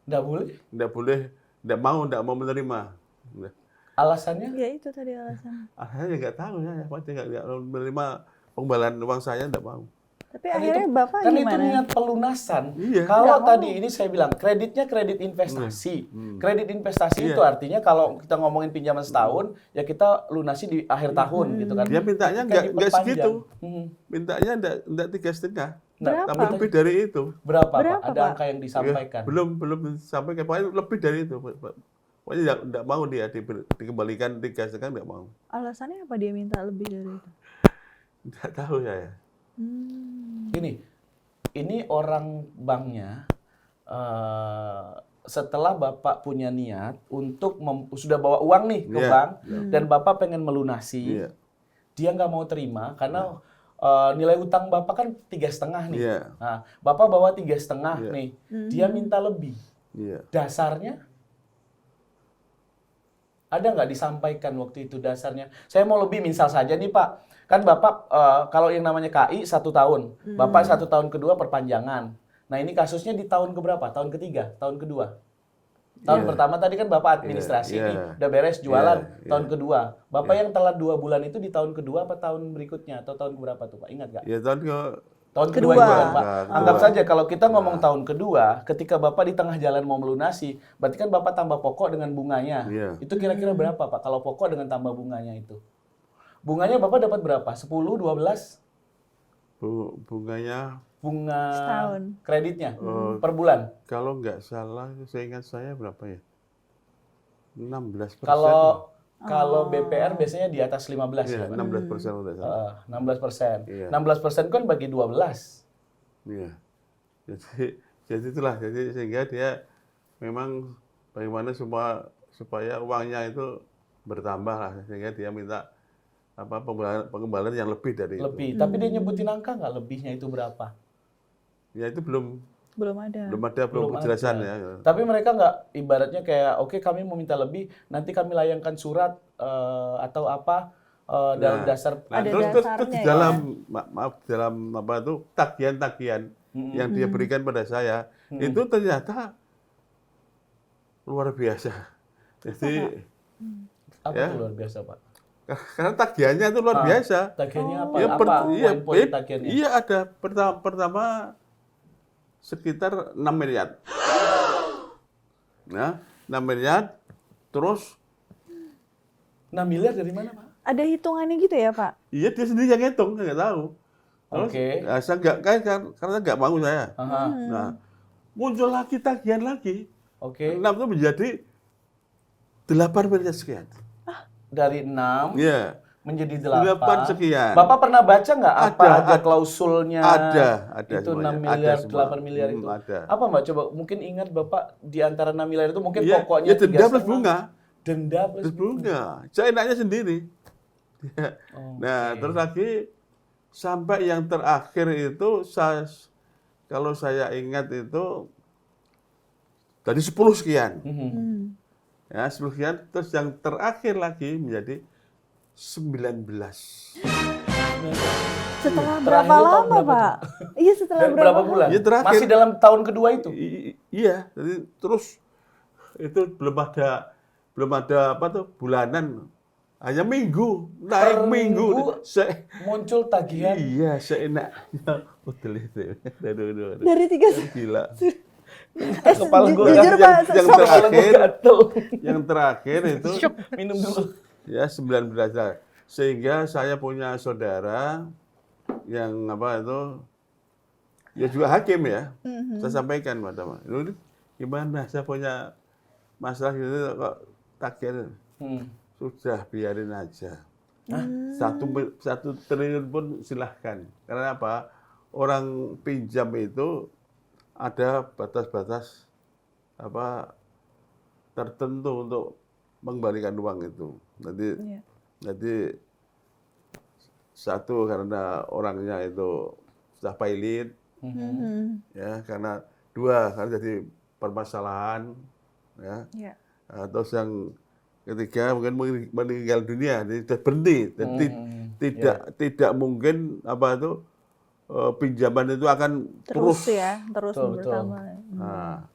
Nggak boleh? nggak mau menerima. Nah, Alasannya? Ya itu tadi alasan. akhirnya nggak tahu ya, apa dia nggak mau menerima pengembalian uang saya nggak mau. Tapi akhirnya Bapak Kan itu gimana? niat pelunasan. Iya. Kalau Nggak tadi ini saya bilang kreditnya kredit investasi. Kredit investasi itu artinya kalau kita ngomongin pinjaman setahun, ya kita lunasi di akhir tahun gitu kan. Dia mintanya Ketika nggak diperpanjang. segitu, Hmm. mintanya nggak 3,5, Berapa? tapi lebih dari itu. Berapa, Pak? Berapa, Ada Pak? angka yang disampaikan. Ya, belum disampaikan, pokoknya lebih dari itu. Pokoknya nggak mau dia dikembalikan 3,5 nggak mau. Alasannya apa dia minta lebih dari itu? Nggak tahu saya. Gini, ini orang banknya setelah Bapak punya niat untuk sudah bawa uang nih ke Iya, bank iya. dan Bapak pengen melunasi, Iya. dia nggak mau terima karena nilai utang Bapak kan 3,5 nih. Iya. Nah, Bapak bawa 3,5 Iya. nih, dia minta lebih. Iya. Dasarnya ada nggak disampaikan waktu itu dasarnya? Saya mau lebih, misal saja nih Pak, kan Bapak kalau yang namanya KI 1 tahun, Bapak 1 tahun kedua perpanjangan. Nah ini kasusnya di tahun keberapa? Tahun ketiga? Tahun kedua? Tahun Iya. pertama tadi kan Bapak administrasi Iya, nih, iya. udah beres jualan. Iya, Tahun iya. kedua, Bapak yang telat 2 bulan itu di tahun kedua apa tahun berikutnya? Atau tahun berapa tuh Pak? Ingat nggak? Ya tahun Tahun Kedua. kedua itu kan Pak. Kedua. Anggap saja kalau kita ngomong tahun kedua, ketika Bapak di tengah jalan mau melunasi, berarti kan Bapak tambah pokok dengan bunganya. Iya. Itu kira-kira berapa Pak? Kalau pokok dengan tambah bunganya itu. Bunganya Bapak dapat berapa? 10, 12? bunganya Bunga Setahun. kreditnya Oh. per bulan. kalau nggak salah, seingat saya berapa ya? 16%. Kalau BPR biasanya di atas 15 Iya, ya Pak. 16% udah salah. 16%. Iya. 16% kan bagi 12. Iya. Jadi itulah. Jadi sehingga dia memang bagaimana supaya uangnya itu bertambah lah, sehingga dia minta pengembalian yang lebih dari itu. Lebih. Tapi dia nyebutin angka nggak lebihnya itu berapa? Ya itu belum Belum ada. kejelasan ada. ya. Tapi mereka nggak ibaratnya kayak oke kami mau minta lebih, nanti kami layangkan surat atau apa dalam dasar Nah, Ada terus dasarnya di ya. dalam maaf dalam apa itu tagihan-tagihan yang dia berikan pada saya itu ternyata luar biasa. Jadi apa ya. tuh luar biasa Pak? karena tagihannya itu luar biasa. Tagihannya apa? Ya, Apa poin-poin tagihannya? iya ada pertama sekitar 6 miliar. Nah, 6 miliar terus 6 miliar dari mana Pak? Ada hitungannya gitu ya Pak? iya dia sendiri yang ngitung, saya nggak tahu. Terus Oke. saya nggak karena nggak mau saya. Aha. Nah, muncul lagi tagihan lagi. Oke. 6 itu menjadi 8 miliar sekian. Dari 6 Iya. menjadi 8 8. sekian. Bapak pernah baca nggak apa Ada, aja klausulnya? ada Itu 6 semuanya. miliar, Ada semua. 8 miliar itu. Ada. Apa Mbak? Coba mungkin ingat Bapak di antara 6 miliar itu mungkin Iya, pokoknya ya denda plus 3,5. bunga. Denda plus Terus bunga. Saya enaknya sendiri. Oke. Nah, terus lagi sampai yang terakhir itu kalau saya ingat itu dari 10 sekian. Ya, 10 sekian terus yang terakhir lagi menjadi 19. Setelah Terakhir berapa itu tahun lama berapa Pak? Iya setelah Dan berapa bulan? Ya, terakhir. Masih dalam tahun kedua itu? Iya, jadi terus itu belum ada apa tuh bulanan, hanya minggu naik Per minggu. muncul tagihan. Iya, seenaknya betul itu. Aduh. Dari 3 Gila. Kepala gue jujur Pak, yang sok. terakhir, gatel. yang terakhir itu Minum dulu. ya 19 lah. Sehingga saya punya saudara yang apa itu ya juga hakim ya. Saya sampaikan pada ini gimana saya punya masalah gitu kok tagihan. Sudah biarin aja. 1 triliun pun silahkan. Karena apa? Orang pinjam itu ada batas-batas apa tertentu untuk mengembalikan uang itu. Nanti Satu karena orangnya itu sudah pilot, ya. Karena dua karena jadi permasalahan, ya. Iya. Terus yang ketiga mungkin meninggal dunia, jadi sudah berhenti. Jadi tidak mungkin apa itu pinjaman itu akan Terus terus. ya, terus Betul, bersama. Nah,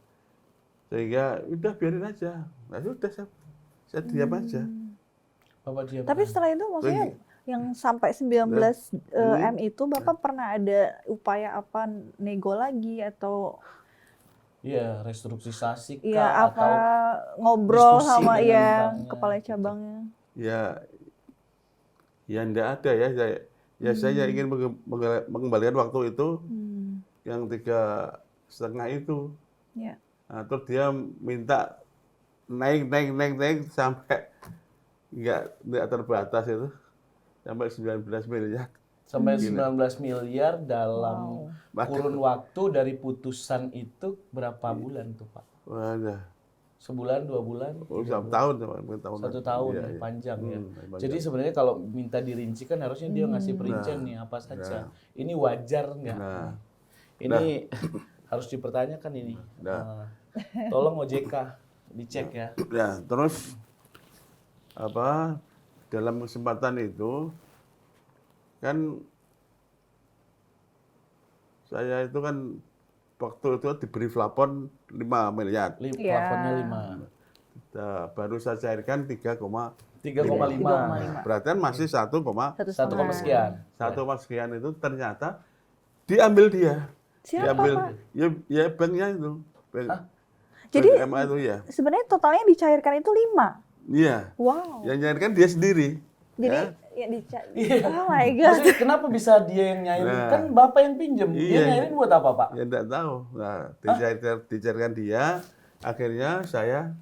sehingga udah biarin aja. Nah, sudah saya diam aja. Bapak diam. Tapi setelah itu maksudnya yang sampai 19 M itu Bapak pernah ada upaya apa nego lagi atau Iya, restrukturisasi kah, ya apa atau ngobrol diskusi sama dengan ya banknya, kepala gitu. cabangnya? Ya enggak ada ya. Saya ingin mengembalikan waktu itu yang 3,5 itu. Ya. Nah, terus dia minta naik sampai nggak terbatas itu, sampai 19 miliar. Sampai Gila. 19 miliar dalam kurun waktu dari putusan itu berapa bulan tuh Pak? Wadah. Sebulan, 2 bulan? 1 tahun, tahun. 1 tahun, Iya, ya, iya. panjang ya. Panjang. Jadi sebenarnya kalau minta dirincikan harusnya dia ngasih perincian nih apa saja. Ini wajar nggak? Nah. Ini harus dipertanyakan ini. Tolong OJK dicek ya. Ya, terus apa dalam kesempatan itu kan saya itu kan waktu itu diberi plafon 5 miliar. Plafonnya 5. Nah, baru saya cairkan 3,5. 3,5. Berarti kan masih 1, 1, sekian. 1, sekian itu ternyata diambil dia. Siapa, Diambil Pak? ya banknya itu. Bank, Jadi bank MA itu ya. sebenarnya totalnya dicairkan itu 5. Iya. Wow. Yang nyairkan dia sendiri. Jadi Ya. Oh my god. Maksudnya kenapa bisa dia yang nyairin? Nah. Kan Bapak yang pinjem. Dia Iya. nyairin buat apa Pak? Ya enggak tahu. Nah, dicairkan dia, akhirnya saya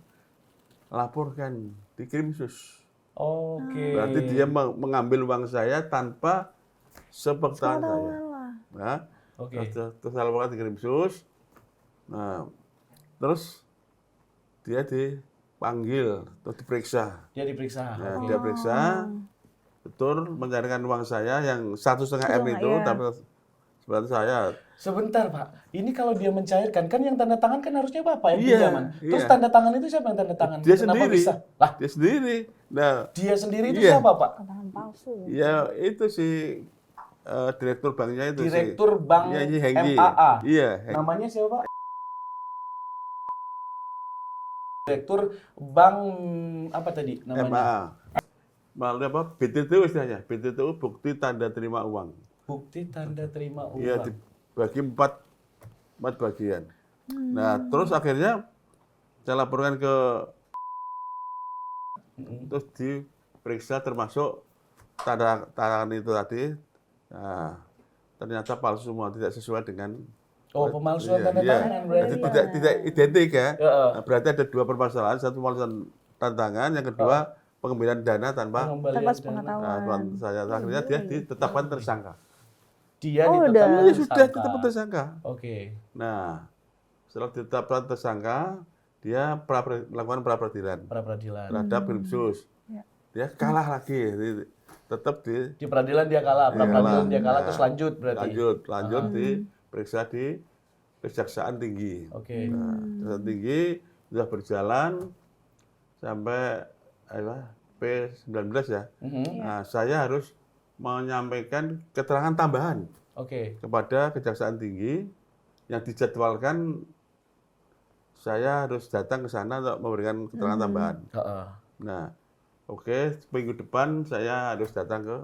laporkan di Krimsus. Oke. Berarti dia mengambil uang saya tanpa sepengetahuan saya. Sepengetahuan. Nah, Oke. terus saya laporkan di Krimsus. Nah, terus dia dipanggil, terus diperiksa. Dia diperiksa. Nah, Oke. dia periksa, betul mencairkan uang saya yang 1,5 M itu, Iya. tapi sebenarnya saya. Sebentar Pak, ini kalau dia mencairkan kan yang tanda tangan kan harusnya Bapak yang Iya, pinjaman. Terus iya. tanda tangan itu siapa yang tanda tangan? Dia Kenapa sendiri. bisa? Lah, Dia sendiri. Nah, dia sendiri itu Iya. siapa Pak? Tangan palsu. ya itu si direktur banknya itu. Direktur Bank Iya, Hengki. MAA. Iya. Namanya siapa Pak? Direktur Bank apa tadi namanya? MAA. Melalui apa? BTTU istilahnya. BTTU bukti tanda terima uang. Bukti tanda terima uang. Iya, dibagi 4 bagian. Nah, terus akhirnya saya laporkan ke terus diperiksa termasuk tanda tangan itu tadi. Nah, ternyata palsu semua, tidak sesuai dengan. Oh, pemalsuan Iya, tanda iya. tangan berarti. Jadi tidak identik ya. Heeh. Nah, berarti ada 2 permasalahan, satu pemalsuan tanda tangan, yang kedua pengambilan dana tanpa Pengembalian Tanpa dana. sepengetahuan. saya. Akhirnya dia ditetapkan tersangka. Dia Oh, ditetapkan udah. Iya, sudah tersangka. ditetapkan tersangka. Oke. Nah, setelah ditetapkan tersangka, dia melakukan pra peradilan Pra peradilan. terhadap Krimsus. Ya. Dia kalah lagi, tetap Di peradilan dia kalah, pra Iya, peradilan kalah. dia kalah Nah, terus lanjut berarti. lanjut diperiksa di Kejaksaan Tinggi. Oke. Nah, Kejaksaan Tinggi sudah berjalan sampai P19 ya. Mhm. Nah, saya harus menyampaikan keterangan tambahan Oke. kepada Kejaksaan Tinggi yang dijadwalkan saya harus datang ke sana untuk memberikan keterangan tambahan. Heeh. Nah, oke, minggu depan saya harus datang ke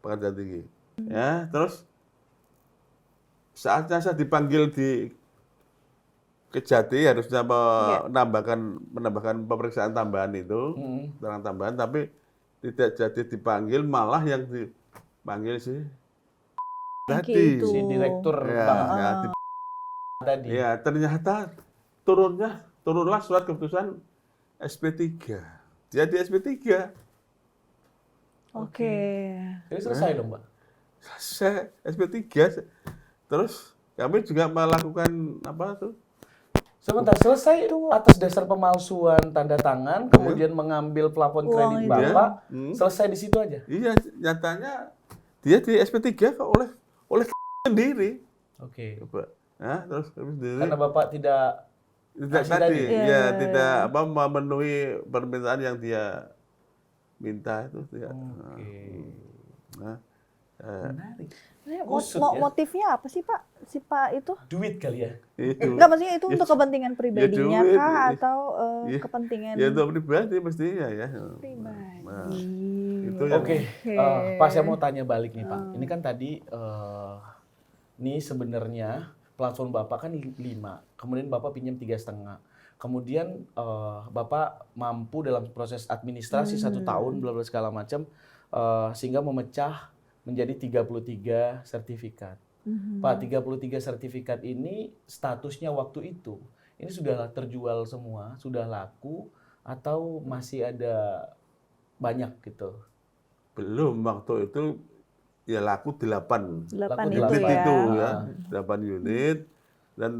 Pengadilan Tinggi. Ya, terus saatnya saya dipanggil di Kejati harusnya menambahkan pemeriksaan tambahan itu, keterangan tambahan, tapi tidak jadi dipanggil, malah yang dipanggil si tadi. Itu. Si direktur Ya, bank ya, tadi. ya, ternyata turunlah surat keputusan SP3. Dia di SP3. Oke. Jadi selesai dong, Mbak. Saya SP3. Terus kami juga melakukan apa tuh? Sebentar, selesai atas dasar pemalsuan tanda tangan, kemudian mengambil plafon Uang kredit itu. Bapak, Iya. selesai di situ aja. Iya, nyatanya dia di SP3 kok oleh sendiri. Oke. Coba. Ya, terus sendiri. Karena Bapak tidak Tidak kasih tadi, tadi. ya tidak memenuhi permintaan yang dia minta itu tidak. Oke. Nah, Menarik. Sebenarnya Kusut ya. motifnya apa sih Pak? Si Pak itu? Duit kali ya. itu. Enggak, maksudnya itu Ya, untuk kepentingan pribadinya duit. kah atau Ya, kepentingan Ya untuk pribadi mestinya ya. pribadi? Nah, itu yang- Oke, Oke. Pak saya mau tanya balik nih Pak. Ini kan tadi nih sebenarnya platform Bapak kan 5, kemudian Bapak pinjam 3,5. Kemudian Bapak mampu dalam proses administrasi 1 tahun, bla bla segala macam, sehingga memecah menjadi 33 sertifikat. Pak, 33 sertifikat ini statusnya waktu itu, ini sudah terjual semua, sudah laku, atau masih ada banyak gitu? belum waktu itu ya laku 8 8 Laku itu unit ya. itu ya, 8 unit dan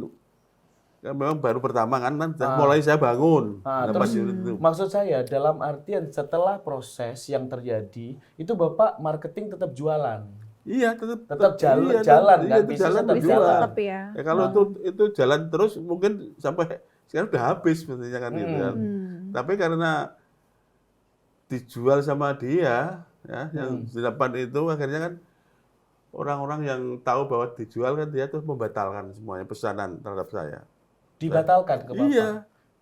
kan memang baru pertama kan mulai saya bangun 8 Terus unit itu. maksud saya dalam artian setelah proses yang terjadi itu Bapak marketing tetap jualan, Iya, tetap jalan, iya, jalan iya, kan itu bisnisnya jalan tetap Bisa jalan. tetap ya. Ya kalau itu jalan terus mungkin sampai sekarang udah habis sebenarnya kan gitu kan. Tapi karena dijual sama dia ya yang 8 itu akhirnya kan orang-orang yang tahu bahwa dijual kan dia tuh membatalkan semuanya pesanan terhadap saya. Dibatalkan ke Bapak. Iya.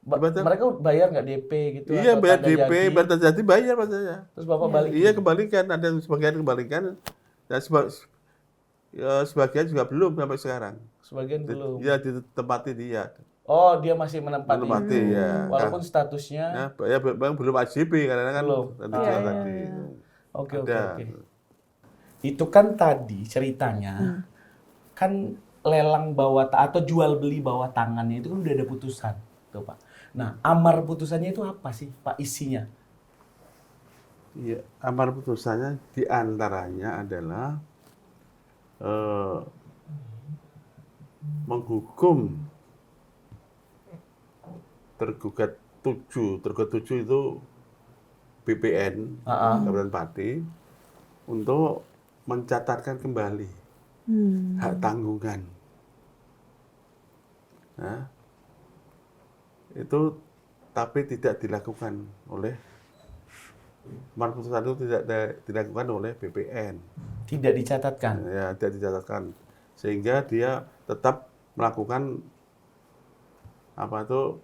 Dibatal. Mereka bayar nggak DP gitu? Iya, atau bayar tanda DP, jadi? bayar tanda jadi bayar Pak saya. Terus Bapak balik. Iya, kembalikan, ada yang sebagian kembalikan dan sebagian juga belum sampai sekarang. Sebagian belum. Ya ditempati dia. Oh, dia masih menempati Menempati, itu. ya. Walaupun statusnya. Ya, belum AJB karena kan Belum. tadi Iya, jual iya, tadi. iya. Oke, oke, Ada. oke. Itu kan tadi ceritanya, kan lelang bawah atau jual beli bawah tangannya itu kan udah ada putusan, tuh Pak. Nah, amar putusannya itu apa sih, Pak, isinya? Iya, amar putusannya diantaranya adalah menghukum tergugat 7 itu BPN, Kabupaten Pati, untuk mencatatkan kembali hak tanggungan. Nah, itu tapi tidak dilakukan oleh amar putusan itu tidak dilakukan oleh BPN. Tidak dicatatkan. Ya, tidak dicatatkan. Sehingga dia tetap melakukan apa itu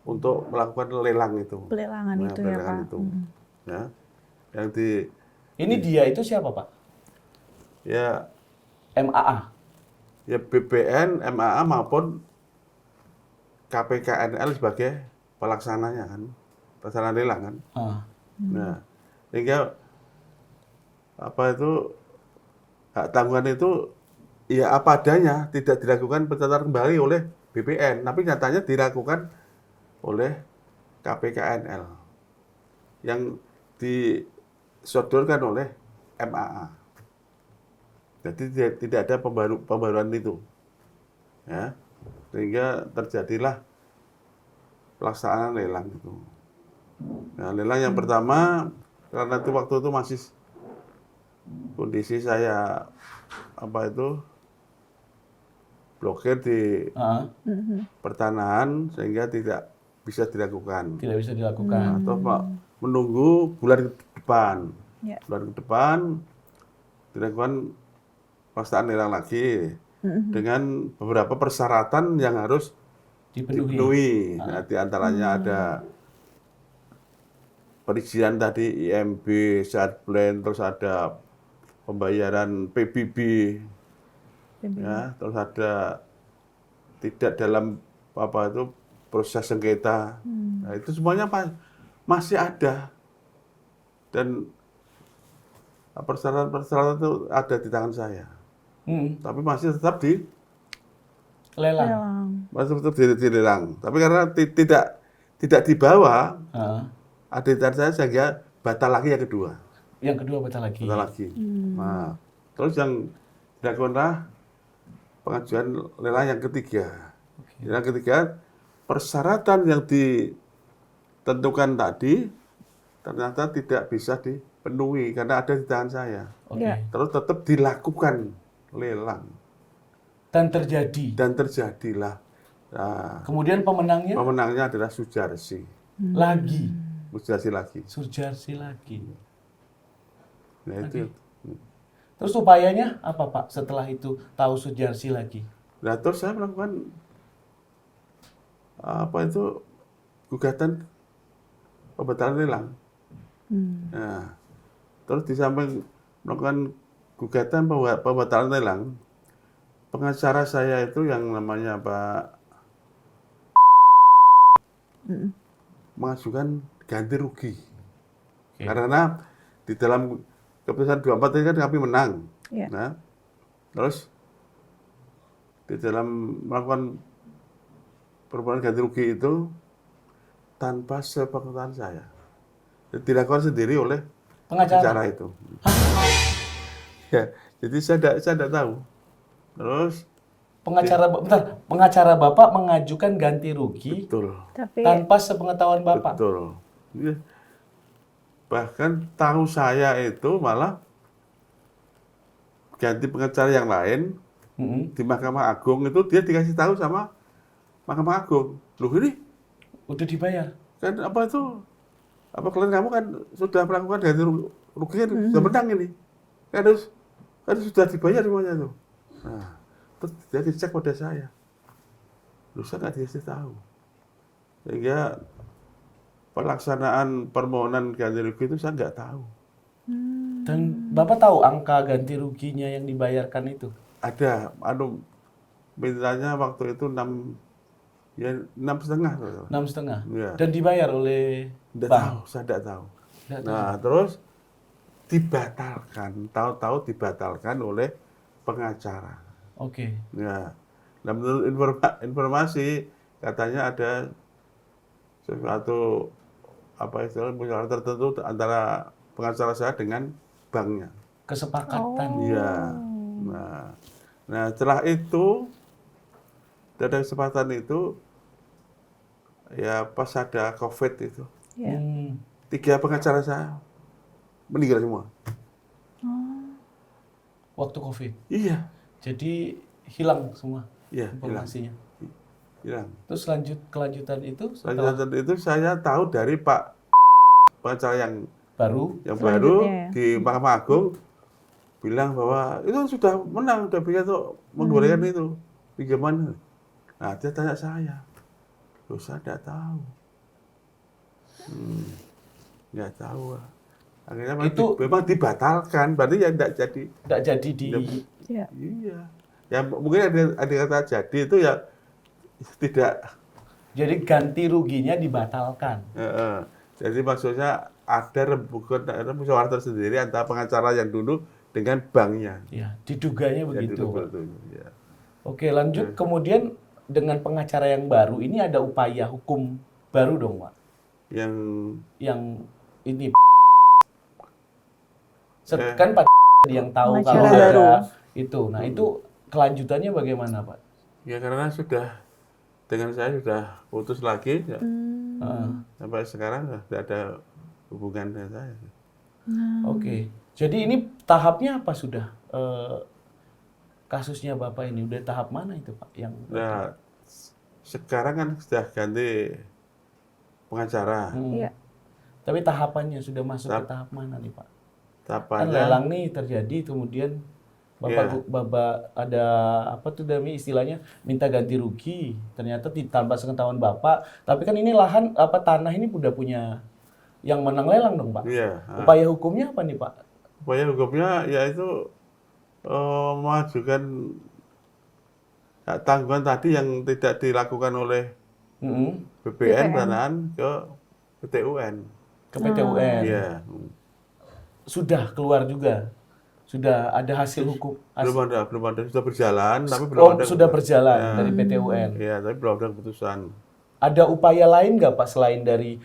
untuk melakukan lelang itu. Pelelangan Nah, itu ya pelelangan Pak. itu. Ya. Yang di Ini dia itu siapa, Pak? ya MAA. ya BPN, MAA maupun KPKNL sebagai pelaksananya kan. Pelaksana lelang kan. Nah, sehingga apa itu hak tanggungan itu ya apa adanya, tidak dilakukan pencatatan kembali oleh BPN, tapi nyatanya dilakukan oleh KPKNL yang disodorkan oleh MAA. Jadi tidak ada pembaruan itu, ya, sehingga terjadilah pelaksanaan lelang itu. Nah, lelang yang pertama karena itu waktu itu masih kondisi saya apa itu blokir di pertanahan sehingga tidak bisa dilakukan. Tidak bisa dilakukan. Atau menunggu bulan ke depan. Ya. Bulan ke depan dilakukan pelaksanaan lelang lagi dengan beberapa persyaratan yang harus dipenuhi. Nah, di antaranya ada perizinan tadi IMB, Sat Plan, terus ada pembayaran PBB, ya, terus ada tidak dalam apa itu proses sengketa. Nah, itu semuanya masih ada dan persyaratan-persyaratan itu ada di tangan saya. Tapi masih tetap di Lelang. masih tetap dilelang. Tapi karena tidak dibawa, ada di tangan saya sehingga batal lagi yang kedua. Yang kedua batal lagi. Batal lagi. Nah, terus yang dilakukanlah pengajuan lelang yang ketiga. Yang ketiga, persyaratan yang ditentukan tadi ternyata tidak bisa penuhi karena ada di tangan saya. Oke. Ya. Terus tetap dilakukan lelang Dan terjadi. dan terjadilah. Nah, Kemudian pemenangnya pemenangnya adalah Sujarsi. lagi. Sujarsi lagi. Surjarsi lagi. Nah itu. Terus upayanya apa Pak setelah itu tahu Surjarsi lagi? Nah terus saya melakukan gugatan pembatalan lelang. Nah, terus di samping melakukan gugatan pembatalan lelang, pengacara saya itu yang namanya Pak mengajukan ganti rugi. Oke. Karena di dalam keputusan 24 ini kan kami menang. Iya. Nah, terus di dalam melakukan permohonan ganti rugi itu tanpa sepengetahuan saya. Dilakukan sendiri oleh pengacara itu. Ya, jadi saya tidak tahu. Terus pengacara Bapak mengajukan ganti rugi betul, Tapi tanpa sepengetahuan Bapak. betul. Ya. Bahkan tahu saya itu malah ganti pengacara yang lain di Mahkamah Agung itu dia dikasih tahu sama Mahkamah Agung. Loh ini Udah dibayar. kan apa itu? Apa klien kamu kan sudah melakukan ganti rugi kan sudah menang ini. Kan sudah dibayar semuanya tuh. Nah, terus dia dicek pada saya. Loh saya nggak dikasih tahu. Sehingga pelaksanaan permohonan ganti rugi itu saya nggak tahu. Dan Bapak tahu angka ganti ruginya yang dibayarkan itu? Ada, mintanya waktu itu 6,5. Tuh. 6,5. Ya. Dan dibayar oleh Nggak bank. tahu, saya nggak tahu. Nggak tahu. Nah, terus dibatalkan, tahu-tahu dibatalkan oleh pengacara. Oke. Ya, nah menurut informasi katanya ada sesuatu persoalan tertentu antara pengacara saya dengan banknya. Kesepakatan. Iya. Nah setelah itu dari kesempatan itu ya pas ada COVID itu ya. 3 pengacara saya meninggal semua. Waktu COVID. Iya. Jadi hilang semua Iya, informasinya. hilang. Terus kelanjutan itu Lanjutan itu saya tahu dari Pak pengacara yang baru baru Selanjutnya ya. di Mahkamah Agung bilang bahwa itu sudah menang, sudah bisa tuh menggulirkan itu pinjaman. Nah dia tanya saya, loh saya tidak tahu, nggak tahu. Akhirnya memang dibatalkan, berarti ya tidak jadi. nggak jadi di Ya. Iya, ya mungkin ada kata jadi itu ya tidak. jadi ganti ruginya dibatalkan. Jadi maksudnya ada musyawarah tersendiri antara pengacara yang dulu dengan banknya. Ya, diduganya begitu. Ya. Oke, lanjut. Kemudian dengan pengacara yang baru ini ada upaya hukum baru dong, Pak. Yang ini kan Pak yang tahu Pengacara kalau baru. ada itu. Nah, itu kelanjutannya bagaimana, Pak? Ya karena dengan saya sudah putus lagi, ya. Sampai sekarang tidak ada hubungan dengan saya. Oke. Jadi ini tahapnya apa sudah? Kasusnya Bapak ini udah tahap mana itu, Pak? Nah, sekarang kan sudah ganti pengacara. Iya. Tapi tahapannya sudah masuk ke tahap mana nih, Pak? Kan Tahapannya lelang nih terjadi, kemudian Bapak ada apa tuh demi istilahnya minta ganti rugi. Ternyata tanpa sepengetahuan Bapak. Tapi kan ini lahan tanah ini udah punya yang menang lelang dong, Pak. Iya. Upaya hukumnya apa nih, Pak? Upaya hukumnya yaitu mengajukan tanggungan tadi yang tidak dilakukan oleh BPN Tanahan ke PT UN. Ke PT UN. Iya. Sudah keluar juga. Sudah ada hasil hukum. Belum ada, sudah berjalan, tapi belum ada. Sudah berjalan dari PT UN. Iya, tapi belum ada keputusan. Ada upaya lain nggak Pak selain dari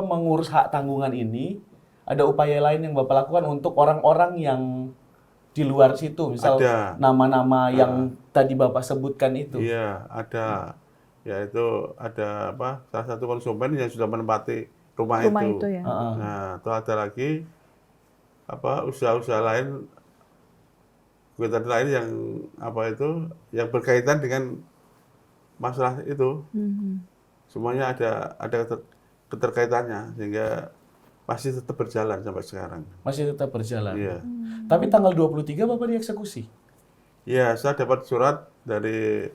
mengurus hak tanggungan ini? Ada upaya lain yang Bapak lakukan untuk orang-orang yang di luar situ, misal nama-nama yang tadi Bapak sebutkan itu? Iya, ada. Yaitu ada salah satu konsumen yang sudah menempati rumah itu. ya. Nah, itu ada lagi usaha-usaha lain, kegiatan lain yang yang berkaitan dengan masalah itu. Semuanya ada keterkaitannya sehingga masih tetap berjalan sampai sekarang. Masih tetap berjalan. Iya. Tapi tanggal 23 Bapak dieksekusi. Iya, saya dapat surat dari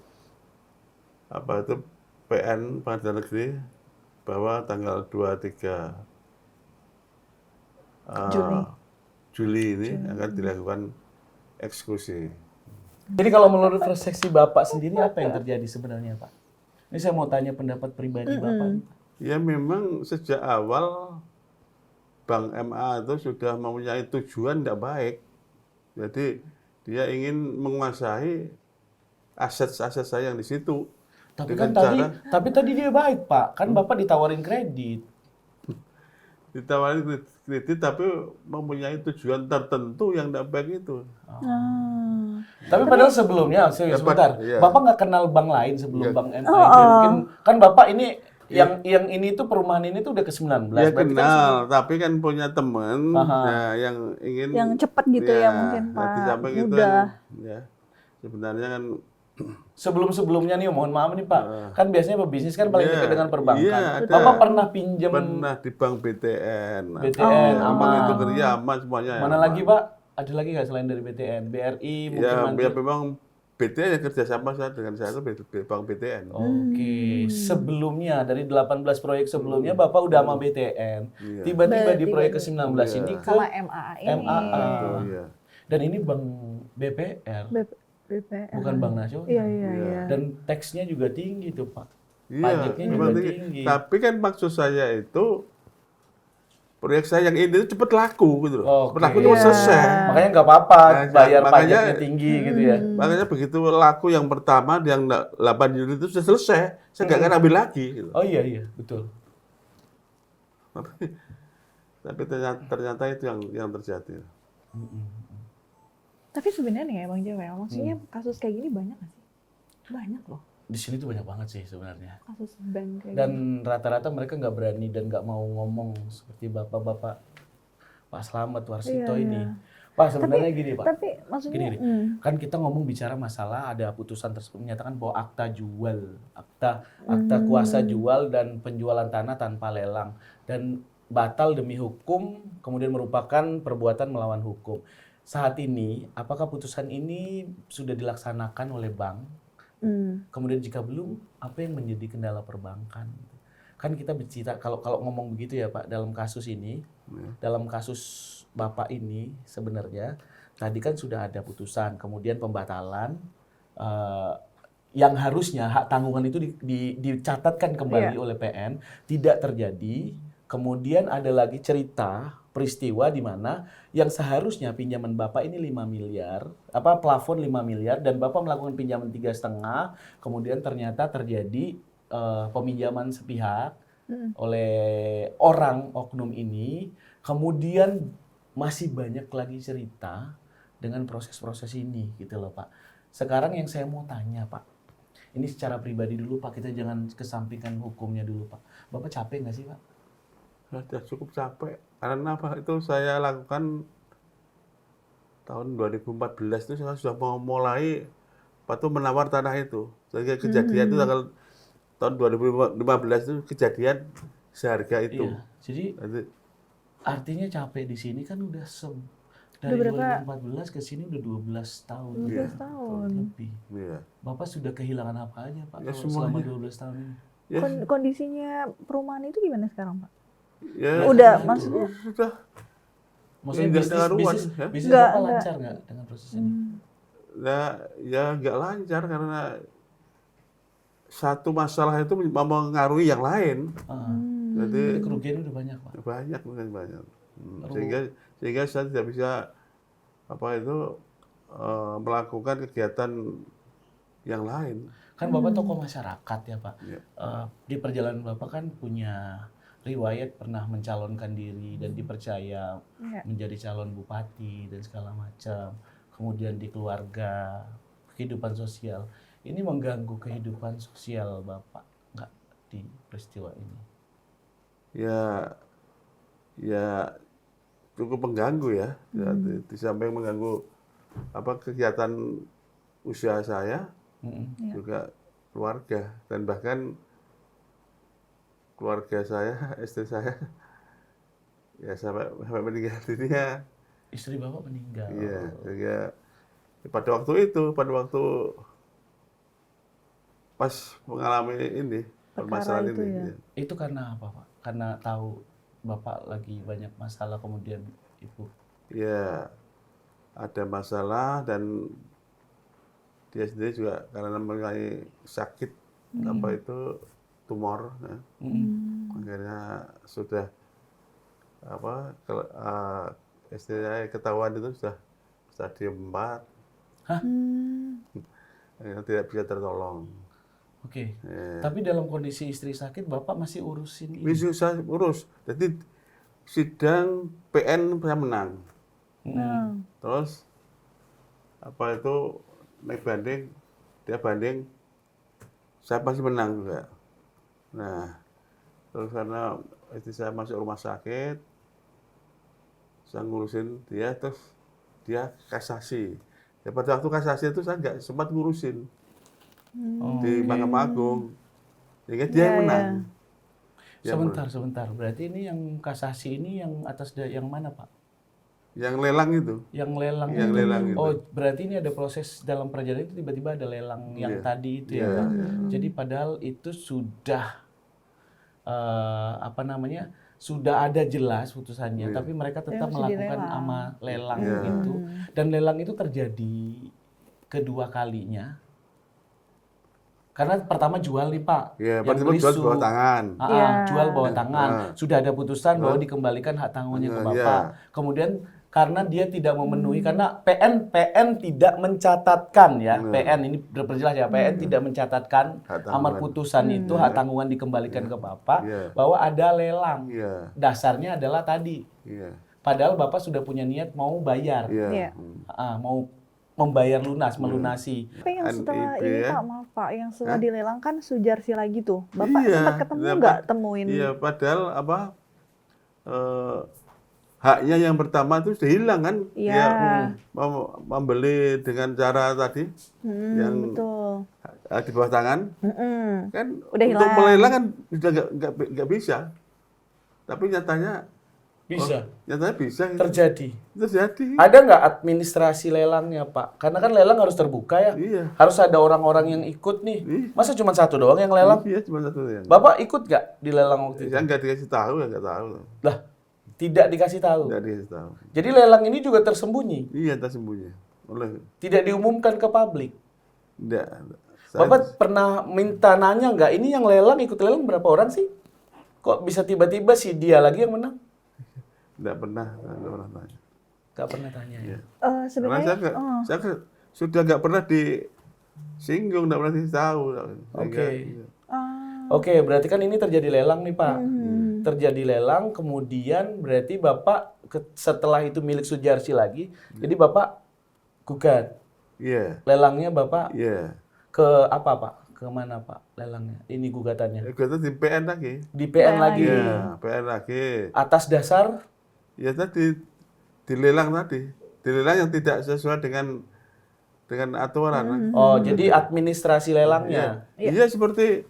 PN Pengadilan Negeri bahwa tanggal 23 Juli ini akan dilakukan eksekusi. Jadi kalau menurut persepsi Bapak sendiri apa yang terjadi sebenarnya, Pak? Ini saya mau tanya pendapat pribadi Bapak. Ya memang sejak awal Bank MA itu sudah mempunyai tujuan tidak baik. Jadi dia ingin menguasai aset-aset saya yang di situ. Tapi kan tadi dia baik, Pak. Kan Bapak ditawarin kredit. Ditawarin kredit tapi mempunyai tujuan tertentu yang tidak baik itu. Tapi padahal sebelumnya, sebentar, iya. Bapak nggak kenal bank lain sebelum Iya. Bank MA itu. Mungkin kan Bapak ini yang ini tuh perumahan ini tuh udah ke-19. Ya Berarti kenal, tapi kan punya teman yang ingin Yang cepat gitu ya mungkin di Pak. samping itu Mudah. ya sebenarnya kan sebelum-sebelumnya nih, mohon maaf nih Pak, kan biasanya pebisnis kan paling dekat dengan perbankan. Iya, ada. Bapak pernah pinjam pernah di bank BTN. BTN, Aman aman. itu kerja aman semuanya. Mana lagi Pak? Ada lagi nggak selain dari BTN? BRI mungkin Ya, Mandiri? memang BTN yang kerjasama saya dengan saya itu bank BTN. Oke, sebelumnya dari 18 proyek sebelumnya Bapak udah sama BTN. Iya. Tiba-tiba di proyek ke-19 ini ke Sama MAA ini. MAA. Iya. Dan ini Bank BPR, BPR. bukan Bank Nasional. Iya. Dan teksnya juga tinggi tuh Pak. Iya, Pajaknya juga memang tinggi. Tapi kan maksud saya itu proyek saya yang ini itu cepat laku gitu loh. Oke. Cepat laku itu selesai. Makanya nggak apa-apa bayar makanya- pajaknya tinggi gitu ya. Makanya begitu laku yang pertama yang 8 unit itu sudah selesai, saya nggak akan ambil lagi. Gitu. Oh iya, betul. Tapi ternyata itu yang terjadi. Tapi sebenarnya nih ya Bang Jawa, maksudnya kasus kayak gini banyak nggak sih? Banyak loh Di sini tuh banyak banget sih sebenarnya. kasus bank kayak gini. Dan rata-rata mereka nggak berani dan nggak mau ngomong seperti bapak-bapak Pak Slamet Warsito Iya, ini. iya. Pak sebenarnya gini Pak. Tapi maksudnya Gini. Kan kita ngomong bicara masalah ada putusan tersebut menyatakan bahwa akta jual, akta kuasa jual dan penjualan tanah tanpa lelang dan batal demi hukum, kemudian merupakan perbuatan melawan hukum. Saat ini, apakah putusan ini sudah dilaksanakan oleh bank? Kemudian jika belum, apa yang menjadi kendala perbankan? Kan kita bicara kalau ngomong begitu ya Pak, dalam kasus ini, dalam kasus Bapak ini sebenarnya tadi kan sudah ada putusan, kemudian pembatalan yang harusnya hak tanggungan itu dicatatkan kembali oleh PN tidak terjadi. Kemudian ada lagi cerita peristiwa di mana yang seharusnya pinjaman Bapak ini 5 miliar, plafon 5 miliar dan Bapak melakukan pinjaman 3,5, kemudian ternyata terjadi peminjaman sepihak oleh orang oknum ini, kemudian masih banyak lagi cerita dengan proses-proses ini gitu loh Pak. Sekarang yang saya mau tanya Pak, ini secara pribadi dulu Pak, kita jangan kesampingkan hukumnya dulu Pak. Bapak capek nggak sih Pak? Sudah cukup capek. Karena apa itu saya lakukan tahun 2014 itu saya sudah mau mulai menawar tanah itu. Sehingga kejadian itu tahun 2015 itu kejadian seharga itu. Iya. Jadi artinya capek di sini kan udah dari Udah 2014 ke sini udah 12 tahun. 12 tahun. Lebih. Iya. Bapak sudah kehilangan apa aja Pak Ya, kalau selama semuanya. 12 tahun ini? Ya, Kondisinya perumahan itu gimana sekarang Pak? ya, Udah, maksudnya? Sudah. Maksudnya Nggak ada karuan, ya. bisnis Nggak, Bapak nggak. lancar nggak dengan proses ini? Ya nggak lancar karena satu masalah itu mempengaruhi yang lain. Jadi Kerugian udah banyak Pak. banyak. Sehingga saya tidak bisa melakukan kegiatan yang lain. Kan Bapak tokoh masyarakat ya Pak. Ya. Di perjalanan Bapak kan punya riwayat pernah mencalonkan diri dan dipercaya menjadi calon bupati dan segala macam. Kemudian di keluarga, kehidupan sosial. Ini mengganggu kehidupan sosial Bapak nggak di peristiwa ini? ya ya cukup mengganggu ya. Ya, di samping mengganggu kegiatan usaha saya, juga keluarga, dan bahkan keluarga saya, istri saya, ya sampai meninggal dunia. Istri Bapak meninggal. Iya, ya, pada waktu pas mengalami ini permasalahan itu ini. ya. Ya. Itu karena apa, Pak? Karena tahu Bapak lagi banyak masalah, kemudian Ibu. Ya, ada masalah, dan dia sendiri juga karena mengalami sakit tumor, ya. Akhirnya sudah istri saya ketahuan itu sudah stadium 4. Hah? Akhirnya tidak bisa tertolong. Oke. Ya. Tapi dalam kondisi istri sakit, Bapak masih urusin ini. Bisa saya urus. Jadi sidang PN saya menang. Terus naik banding, dia banding, saya pasti menang juga. Nah, terus karena istri saya masuk rumah sakit, saya ngurusin dia, terus dia kasasi. Ya, pada waktu kasasi itu saya nggak sempat ngurusin di Mahkamah Agung, sehingga dia yang menang. Dia Sebentar. Berarti ini yang kasasi ini yang atas yang mana, Pak? Yang lelang itu. Yang lelang. Yang itu. lelang itu. Oh, berarti ini ada proses dalam perjalanan itu tiba-tiba ada lelang yang tadi itu ya, Pak. Jadi padahal itu sudah sudah ada jelas putusannya, tapi mereka tetap melakukan lelang itu, dan lelang itu terjadi kedua kalinya. Karena pertama jual nih, Pak. Iya, yang pertama jual bawah tangan. Jual bawah tangan. Sudah ada putusan bahwa dikembalikan hak tanggungannya ke Bapak. Kemudian karena dia tidak memenuhi, karena PN tidak mencatatkan ya, PN ini berjelas ya, PN tidak mencatatkan amar putusan itu hak tanggungan dikembalikan ke Bapak, bahwa ada lelang. Dasarnya adalah tadi. Padahal Bapak sudah punya niat mau bayar, mau membayar melunasi. Tapi yang setelah ini Pak, maaf Pak, yang setelah dilelang kan Sujarsi lagi tuh. Bapak sempat ketemu nggak temuin? Iya, padahal haknya yang pertama itu sudah hilang kan? Iya. Dia membeli dengan cara tadi yang betul. Di bawah tangan, kan Udah untuk hilang. melelang kan sudah nggak bisa. Tapi nyatanya bisa. Nyatanya bisa. Terjadi. Ada nggak administrasi lelangnya, Pak? Karena kan lelang harus terbuka ya. Iya. Harus ada orang-orang yang ikut nih. Masa cuma satu doang yang lelang? Iya, cuma satu yang. Bapak ikut nggak di lelang waktu itu? Saya nggak dikasih tahu, ya nggak tahu. Lah, tidak dikasih tahu. Nggak dikasih tahu. Jadi lelang ini juga tersembunyi. Iya, tersembunyi. Tidak diumumkan ke publik. Tidak. Bapak pernah minta nanya nggak? Ini yang lelang ikut lelang berapa orang sih? Kok bisa tiba-tiba si dia lagi yang menang? Nggak pernah tanya. Nggak pernah tanya ya? Sebenarnya saya sudah nggak pernah disinggung, nggak pernah ditahu. Oke, berarti kan ini terjadi lelang nih, Pak. Terjadi lelang, kemudian berarti Bapak setelah itu milik Sujarsi lagi, jadi Bapak gugat. Iya. Lelangnya Bapak ke apa, Pak? Ke mana, Pak, lelangnya? Ini gugatannya. Gugatan di PN lagi. Di PN lagi. Iya, PN lagi. Atas dasar? Ya tadi dilelang tadi. Dilelang yang tidak sesuai dengan aturan. Oh, jadi administrasi lelangnya. Iya, seperti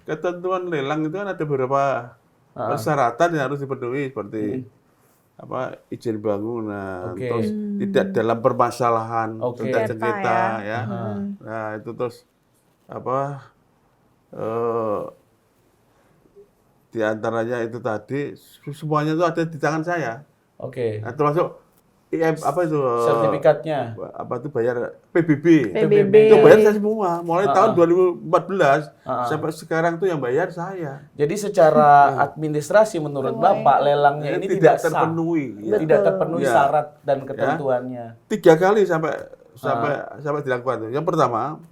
ketentuan lelang itu kan ada beberapa persyaratan yang harus dipenuhi, seperti izin bangunan, terus tidak dalam permasalahan, sengketa ya. Nah, itu terus di antaranya itu tadi semuanya itu ada di tangan saya. Nah, termasuk sertifikatnya. Bayar PBB. PBB. Itu bayar saya semua. Mulai tahun 2014 sampai sekarang tuh yang bayar saya. Jadi secara administrasi menurut Bapak lelangnya ini tidak terpenuhi. Tidak terpenuhi syarat dan ketentuannya. 3 kali sampai dilakukan. Yang pertama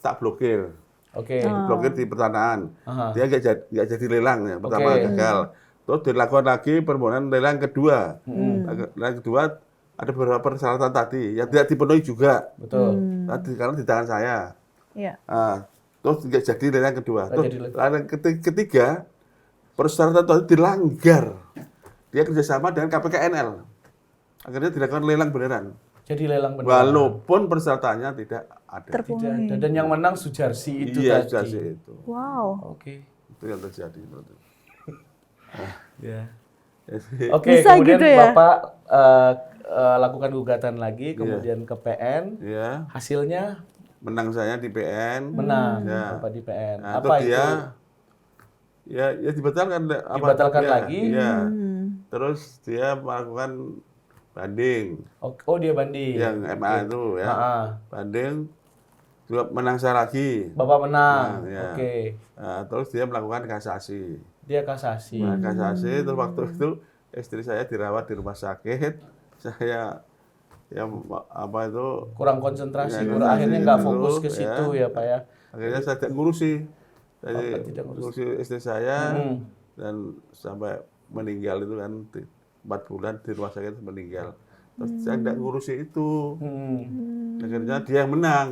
tak blokir. Blokir di pertanahan. Dia nggak jadi lelang ya. Pertama gagal. Terus dilakukan lagi permohonan lelang kedua. Lelang kedua ada beberapa persyaratan tadi yang tidak dipenuhi juga. Betul. Tadi karena di tangan saya. Iya. Terus nggak jadi lelang kedua. Terus lelang ketiga persyaratan itu dilanggar. Dia kerjasama dengan KPKNL. Akhirnya dilakukan lelang beneran. Jadi lelang beneran. Walaupun persyaratannya tidak ada. Tidak ada. Dan yang menang Sujarsi itu Iya, tadi. Sujarsi itu. Wow. Oke. Itu yang terjadi. Ya. Jadi, Oke, Bisa kemudian gitu ya? Bapak lakukan gugatan lagi, kemudian ke PN. ya, Hasilnya menang saya di PN. menang, Ya. Bapak di PN. Nah, Apa terus itu? dia ya dibatalkan Dibatalkan ya, lagi? ya. Terus dia melakukan banding Oh, dia banding. yang MA itu ya. Banding juga menang saya lagi. Bapak menang. Nah, ya. Oke. Nah, terus dia melakukan kasasi. Dia kasasi. Nah, kasasi terus waktu itu istri saya dirawat di rumah sakit. Saya apa itu Kurang konsentrasi, ya, akhirnya nggak itu, fokus ke situ ya Pak ya. Akhirnya saya tidak ngurusi. Jadi Bapak tidak ngurus. ngurusi istri saya dan sampai meninggal itu kan 4 bulan di rumah sakit meninggal. Terus saya tidak ngurusi itu. Akhirnya dia yang menang.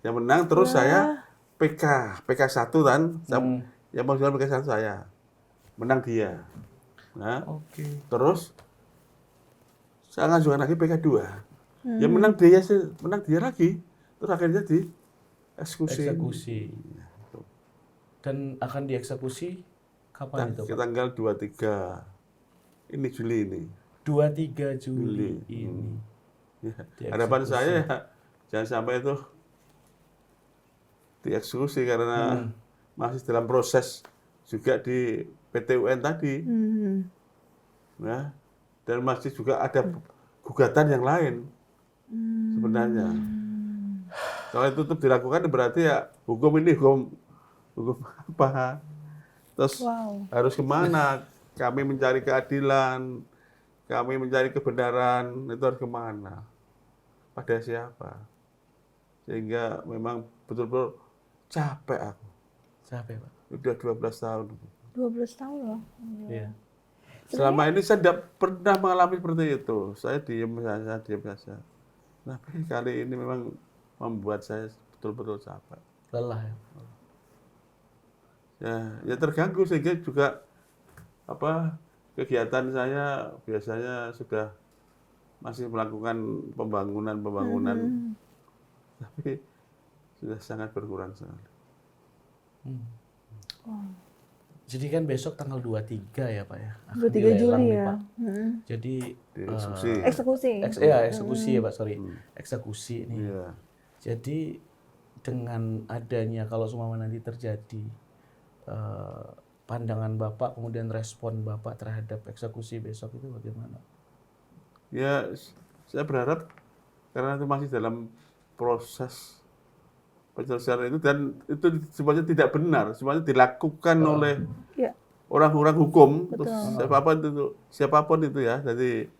Yang menang terus saya PK 1 kan. Yang mau jual PK 1 saya. Menang dia. Nah, Oke. terus saya ngajukan lagi PK 2. Yang menang dia lagi. Terus akhirnya dieksekusi. Eksekusi. Dan akan dieksekusi kapan itu Pak? Tanggal 23 ini Juli ini. 23 Juli ini. Ya. Dieksekusi. Harapan saya ya, jangan sampai itu dieksekusi karena masih dalam proses juga di PT UN tadi. Ya. Dan masih juga ada gugatan yang lain sebenarnya. Kalau itu tetap dilakukan berarti ya hukum apa? Terus harus kemana? Kami mencari keadilan, kami mencari kebenaran, itu harus kemana? Pada siapa? Sehingga memang betul-betul capek aku. Capek Pak. Udah 12 tahun. 12 tahun loh. Iya. Selama ini saya tidak pernah mengalami seperti itu. Saya diam saja. Tapi kali ini memang membuat saya betul-betul capek. Lelah ya. Ya terganggu sehingga juga kegiatan saya biasanya sudah masih melakukan pembangunan, tapi sudah sangat berkurang sekali. Jadi kan besok tanggal 23 ya Pak ya. akan 23 dilelang Juli nih, ya. Pak. Jadi Eksekusi. eksekusi ya Pak, sorry. Eksekusi ini. Iya. Jadi dengan adanya kalau semua nanti terjadi pandangan Bapak kemudian respon Bapak terhadap eksekusi besok itu bagaimana? Ya, saya berharap karena itu masih dalam proses penyelesaian itu dan itu semuanya tidak benar, semuanya dilakukan oleh orang-orang hukum, terus siapapun itu ya, jadi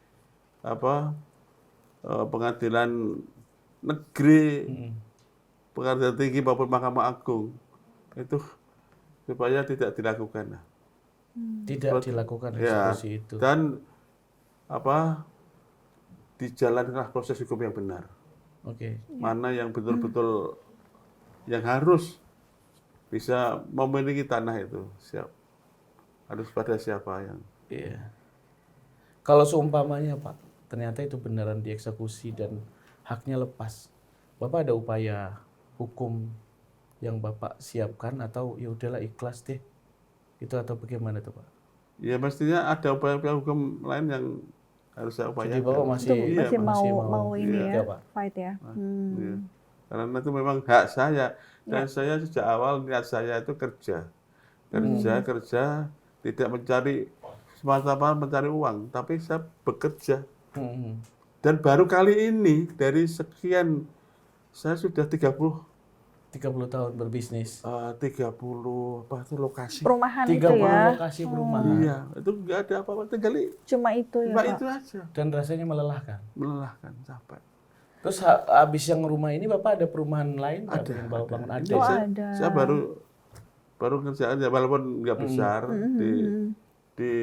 pengadilan negeri, pengadilan tinggi maupun Mahkamah Agung itu supaya tidak dilakukan. Tidak dilakukan eksekusi itu. Dan dijalankan proses hukum yang benar. Oke. Mana yang betul-betul yang harus bisa memiliki tanah itu harus pada siapa yang. Iya. Kalau seumpamanya Pak, ternyata itu beneran dieksekusi dan haknya lepas. Bapak ada upaya hukum yang Bapak siapkan atau ya udahlah ikhlas deh. Itu atau bagaimana tuh Pak? Ya mestinya ada upaya-upaya hukum lain yang harus saya upayakan. Jadi Bapak masih mau ini ya, Pak. fight ya. Iya. Karena itu memang hak saya dan saya sejak awal niat saya itu kerja, tidak mencari semata-mata mencari uang, tapi saya bekerja. Dan baru kali ini dari sekian saya sudah 30 tahun berbisnis. 30 lokasi. Perumahan 30 itu ya. lokasi perumahan. Iya, itu enggak ada apa-apa, tinggal Cuma itu ya, Pak. itu aja. Dan rasanya melelahkan. Melelahkan, capek. Terus habis yang rumah ini Bapak ada perumahan lain nggak yang Bapak bangun? Ada. Saya baru ngerjain ya walaupun nggak besar di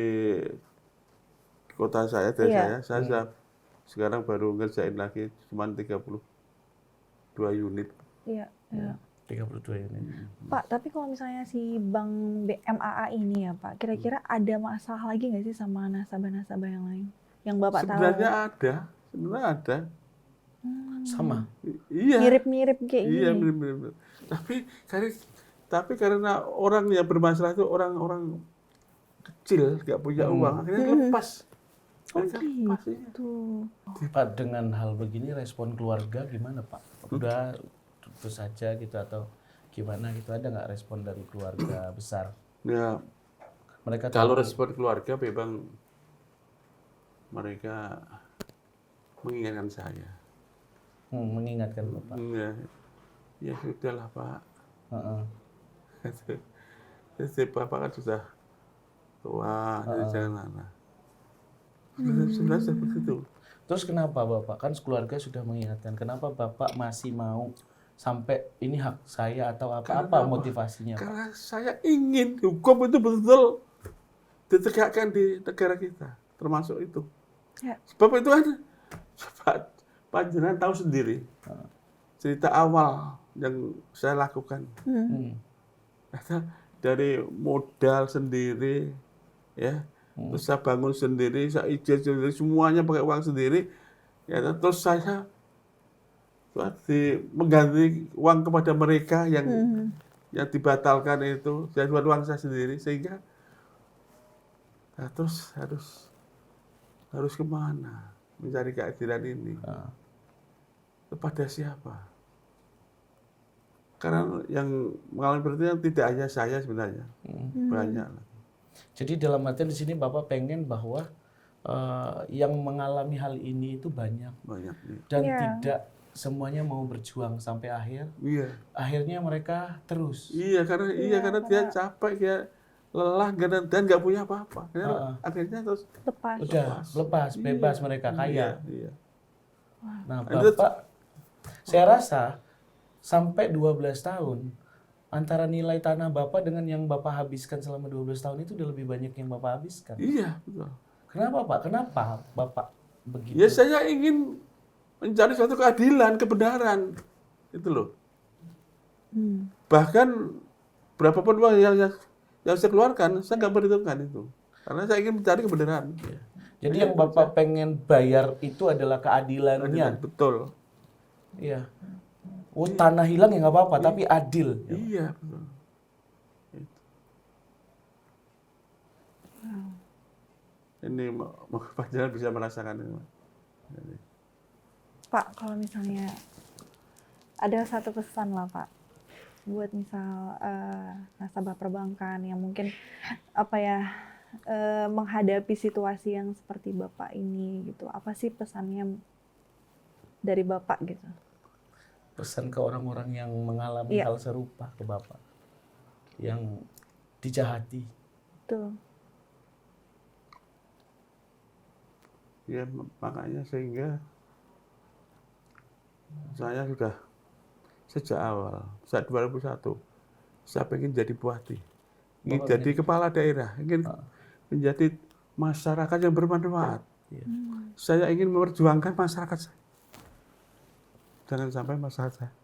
kota saya, desa saya sekarang baru ngerjain lagi cuma 32 unit. Iya. 32 unit. Pak, tapi kalau misalnya si Bank MAA ini ya Pak, kira-kira ada masalah lagi nggak sih sama nasabah-nasabah yang lain? Yang Bapak tahu? Sebenarnya ada. Sama. Iya. Mirip-mirip kayak Iya, gini. mirip-mirip. Tapi karena orang yang bermasalah itu orang-orang kecil, nggak punya uang, akhirnya lepas. Oh Mereka lepas, iya. gitu. Pak, dengan hal begini respon keluarga gimana Pak? Udah terus saja gitu atau gimana gitu, ada nggak respon dari keluarga besar? Ya, Mereka kalau tahu. respon keluarga memang mereka mengingatkan saya. Mengingatkan Bapak. Ya sudahlah Pak. Heeh. Jadi Bapak kan sudah tua, jadi jangan lama. Sudah seperti itu. Terus kenapa Bapak? Kan keluarga sudah mengingatkan. Kenapa Bapak masih mau sampai ini hak saya atau apa motivasinya Pak? Karena saya ingin hukum itu betul-betul ditegakkan di negara kita, termasuk itu. Ya. Sebab itu kan, panjenengan tahu sendiri cerita awal yang saya lakukan. Dari modal sendiri, ya, terus saya bangun sendiri, saya izin sendiri, semuanya pakai uang sendiri. Ya, terus saya mengganti uang kepada mereka yang dibatalkan itu, saya buat uang saya sendiri, sehingga terus harus kemana mencari keadilan ini? Kepada siapa? Karena yang mengalami seperti itu tidak hanya saya sebenarnya, banyak. Jadi dalam artian di sini Bapak pengen bahwa yang mengalami hal ini itu banyak Iya. dan tidak semuanya mau berjuang sampai akhir. Iya. Akhirnya mereka terus. Iya, karena dia capek, dia lelah dan nggak punya apa-apa. Akhirnya terus Lepas, bebas mereka kaya. Iya. Nah, Bapak, saya rasa sampai 12 tahun antara nilai tanah Bapak dengan yang Bapak habiskan selama 12 tahun itu udah lebih banyak yang Bapak habiskan. Iya, betul. Kenapa Pak? Kenapa Bapak begitu? Ya saya ingin mencari suatu keadilan, kebenaran. Itu loh. Bahkan berapapun uang yang saya keluarkan, saya nggak perhitungkan itu. Karena saya ingin mencari kebenaran. Jadi yang Bapak pengen bayar itu adalah keadilannya. Betul. Iya. Tanah hilang ya nggak apa-apa, tapi adil. Iya, betul. Ini Panjenengan bisa merasakan ini. Pak, kalau misalnya ada satu pesan lah Pak, buat misal nasabah perbankan yang mungkin menghadapi situasi yang seperti Bapak ini gitu, apa sih pesannya dari Bapak gitu? Pesan ke orang-orang yang mengalami hal serupa ke Bapak, yang dijahati. Tuh. Ya, makanya sehingga saya sudah sejak awal, sejak 2001, saya ingin jadi bupati, ingin jadi kepala daerah, ingin menjadi masyarakat yang bermanfaat. Saya ingin memperjuangkan masyarakat saya. Jangan sampai masyarakat saya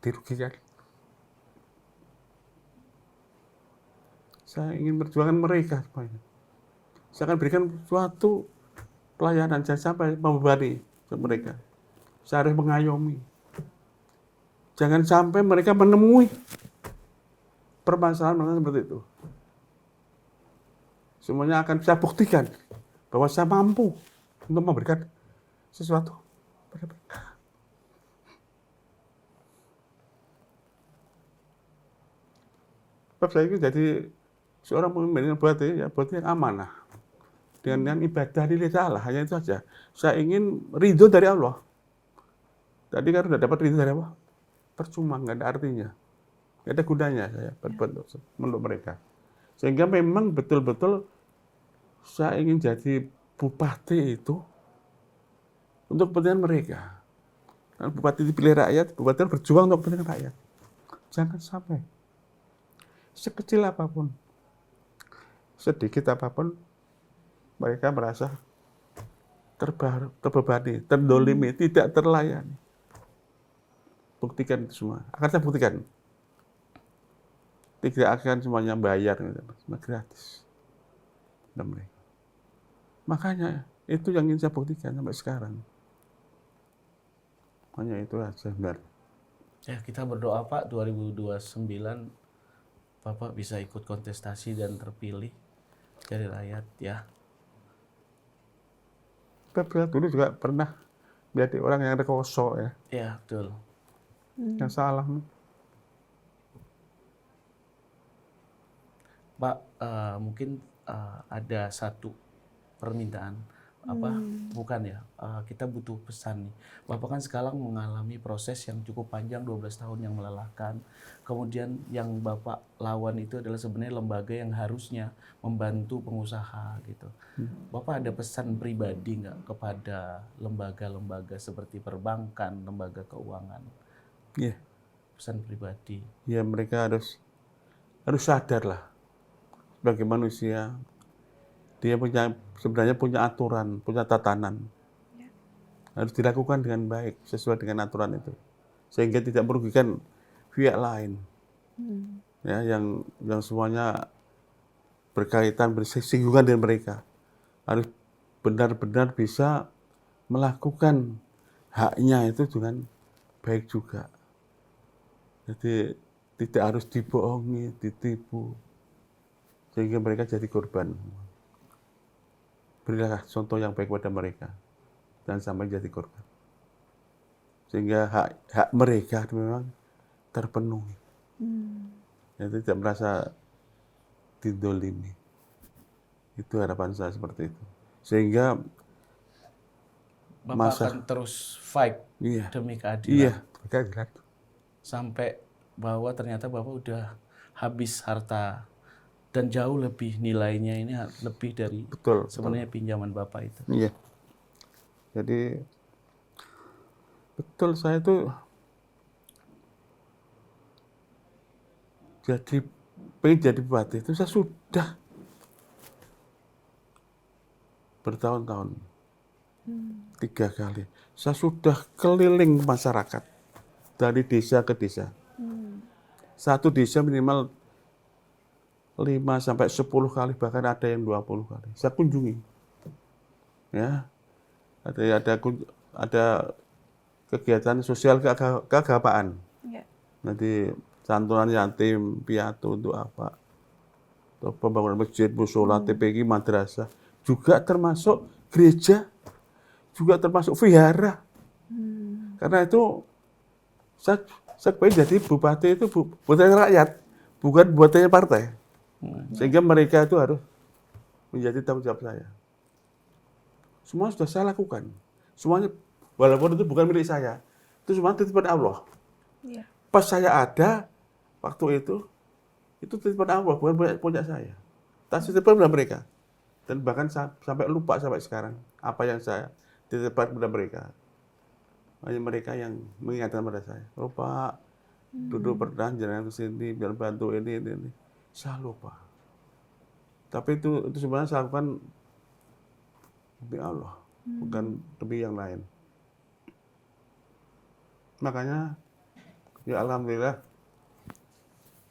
dirugikan. Saya ingin memperjuangkan mereka semuanya. Saya akan berikan suatu pelayanan, jangan sampai membebani mereka. Saya harus mengayomi. Jangan sampai mereka menemui permasalahan seperti itu. Semuanya akan saya buktikan bahwa saya mampu untuk memberikan sesuatu pada mereka. Sebab saya ingin jadi seorang pemimpin buat yang amanah. Dengan ibadah lillahi ta'ala, hanya itu saja. Saya ingin ridho dari Allah. Tadi kan sudah dapat ridho dari Allah, percuma, nggak ada artinya. Nggak ada gunanya saya berbuat untuk mereka. Sehingga memang betul-betul saya ingin jadi bupati itu untuk kepentingan mereka. Karena bupati dipilih rakyat, bupati berjuang untuk kepentingan rakyat. Jangan sampai sekecil apapun, sedikit apapun, mereka merasa terbebani, terdolimi, tidak terlayani. buktikan itu semua. Akan saya buktikan. Tidak akan semuanya bayar, semua gratis. Makanya itu yang ingin saya buktikan sampai sekarang. Hanya itu aja benar. Ya, kita berdoa Pak 2029 Bapak bisa ikut kontestasi dan terpilih dari rakyat ya. Tapi dulu juga pernah jadi orang yang rekoso ya. Ya, betul. Yang salah. Pak, mungkin ada satu permintaan bukan ya, kita butuh pesan nih. Bapak kan sekarang mengalami proses yang cukup panjang 12 tahun yang melelahkan. Kemudian yang Bapak lawan itu adalah sebenarnya lembaga yang harusnya membantu pengusaha gitu. Bapak ada pesan pribadi nggak kepada lembaga-lembaga seperti perbankan, lembaga keuangan? Iya. Pesan pribadi. Ya mereka harus sadar lah sebagai manusia. Dia sebenarnya punya aturan, punya tatanan. Harus dilakukan dengan baik, sesuai dengan aturan itu. Sehingga tidak merugikan pihak lain. Ya, yang semuanya berkaitan, bersinggungan dengan mereka. Harus benar-benar bisa melakukan haknya itu dengan baik juga. Jadi tidak harus dibohongi, ditipu. Sehingga mereka jadi korban. Berilah contoh yang baik pada mereka dan sampai jadi korban. Sehingga hak mereka memang terpenuhi. Jadi tidak merasa didolimi. Itu harapan saya seperti itu. Sehingga Bapak akan terus fight demi keadilan. Iya, keadilan. Sampai bahwa ternyata Bapak udah habis harta dan jauh lebih nilainya ini lebih dari sebenarnya pinjaman Bapak itu. Iya. Jadi betul saya itu pengen jadi bupati itu saya sudah bertahun-tahun 3 kali. Saya sudah keliling masyarakat dari desa ke desa. Satu desa minimal 5-10 kali, bahkan ada yang 20 kali. Saya kunjungi. Ya. Ada kegiatan sosial keagamaan. Ya. Nanti santunan yatim, piatu untuk apa? Atau pembangunan masjid, musola, TPQ, madrasah. Juga termasuk gereja, juga termasuk vihara. Karena itu saya pengen jadi bupati itu buatan rakyat, bukan buatannya partai. Sehingga mereka itu harus menjadi tanggung jawab saya. Semua sudah saya lakukan. Semuanya, walaupun itu bukan milik saya, itu semua titipan Allah. Ya. Pas saya ada, waktu itu titipan Allah, bukan punya saya. Tak titipan pada mereka. Dan bahkan sampai lupa sampai sekarang, apa yang saya titipkan pada mereka. Hanya mereka yang mengingatkan pada saya. Oh Pak, duduk pernah jangan ke sini, biar bantu ini. Saya lupa. Tapi itu sebenarnya saya lakukan demi Allah, bukan demi yang lain. Makanya, ya Alhamdulillah,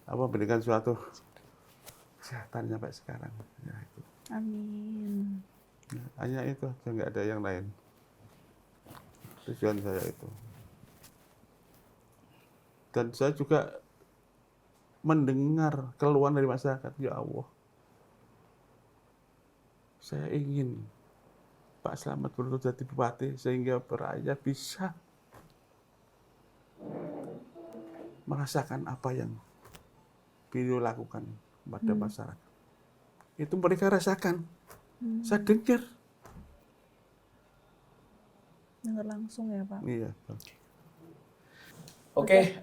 apa berikan suatu kesehatan sampai sekarang. Ya, itu. Amin. Ya, hanya itu, nggak ada yang lain. Tujuan saya itu. Dan saya juga mendengar keluhan dari masyarakat, ya Allah, saya ingin Pak Slamet betul jadi bupati sehingga rakyat bisa merasakan apa yang beliau lakukan pada masyarakat. Itu mereka rasakan. Saya dengar. Dengar langsung ya Pak. Iya. Oke,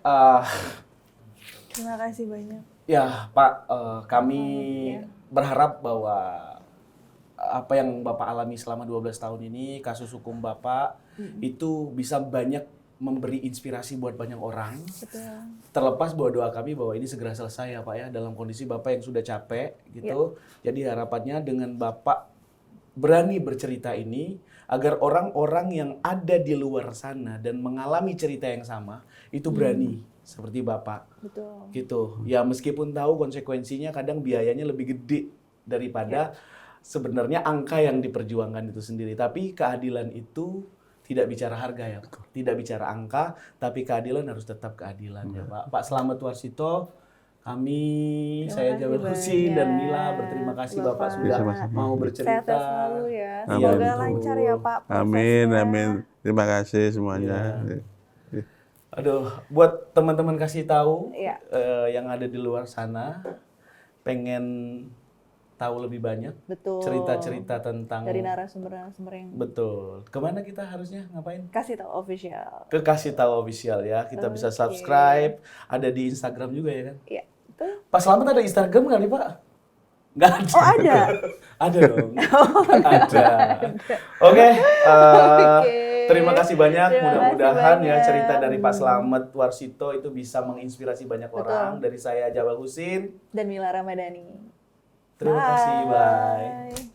Terima kasih banyak. ya Pak, kami berharap bahwa apa yang Bapak alami selama 12 tahun ini, kasus hukum Bapak, itu bisa banyak memberi inspirasi buat banyak orang. Betul. Terlepas bahwa doa kami bahwa ini segera selesai ya Pak ya, dalam kondisi Bapak yang sudah capek gitu. Jadi harapannya dengan Bapak berani bercerita ini, agar orang-orang yang ada di luar sana dan mengalami cerita yang sama itu berani seperti Bapak. Betul. Gitu. Ya meskipun tahu konsekuensinya kadang biayanya lebih gede daripada sebenarnya angka yang diperjuangkan itu sendiri. Tapi keadilan itu tidak bicara harga ya, Pak. Tidak bicara angka, tapi keadilan harus tetap keadilan ya, Pak. Pak Slamet Warsito, kami, saya Jabal Husin dan Mila berterima kasih Bapak sudah mau bercerita. Sehat selalu ya. Amin. Semoga lancar ya Pak Amin, prosesnya. amin. Terima kasih semuanya. Aduh, buat teman-teman kasih tahu Iya. yang ada di luar sana, pengen tahu lebih banyak Betul. cerita-cerita tentang Dari narasumber-narasumber yang betul. Kemana kita harusnya ngapain? kasih tahu official. Ke Kasih Tahu Official ya. Kita bisa Oke. subscribe, ada di Instagram juga ya kan? Iya. Betul. Pak Slamet ada Instagram nggak nih, Pak? Nggak ada. Oh ada. Ada dong. Ada. Oke. Terima kasih banyak. Terima Mudah-mudahan kasih ya banyak. cerita dari Pak Slamet Warsito itu bisa menginspirasi banyak Betul. orang. Dari saya Jabal Husin. Dan Mila Ramadhani. Terima kasih. Bye.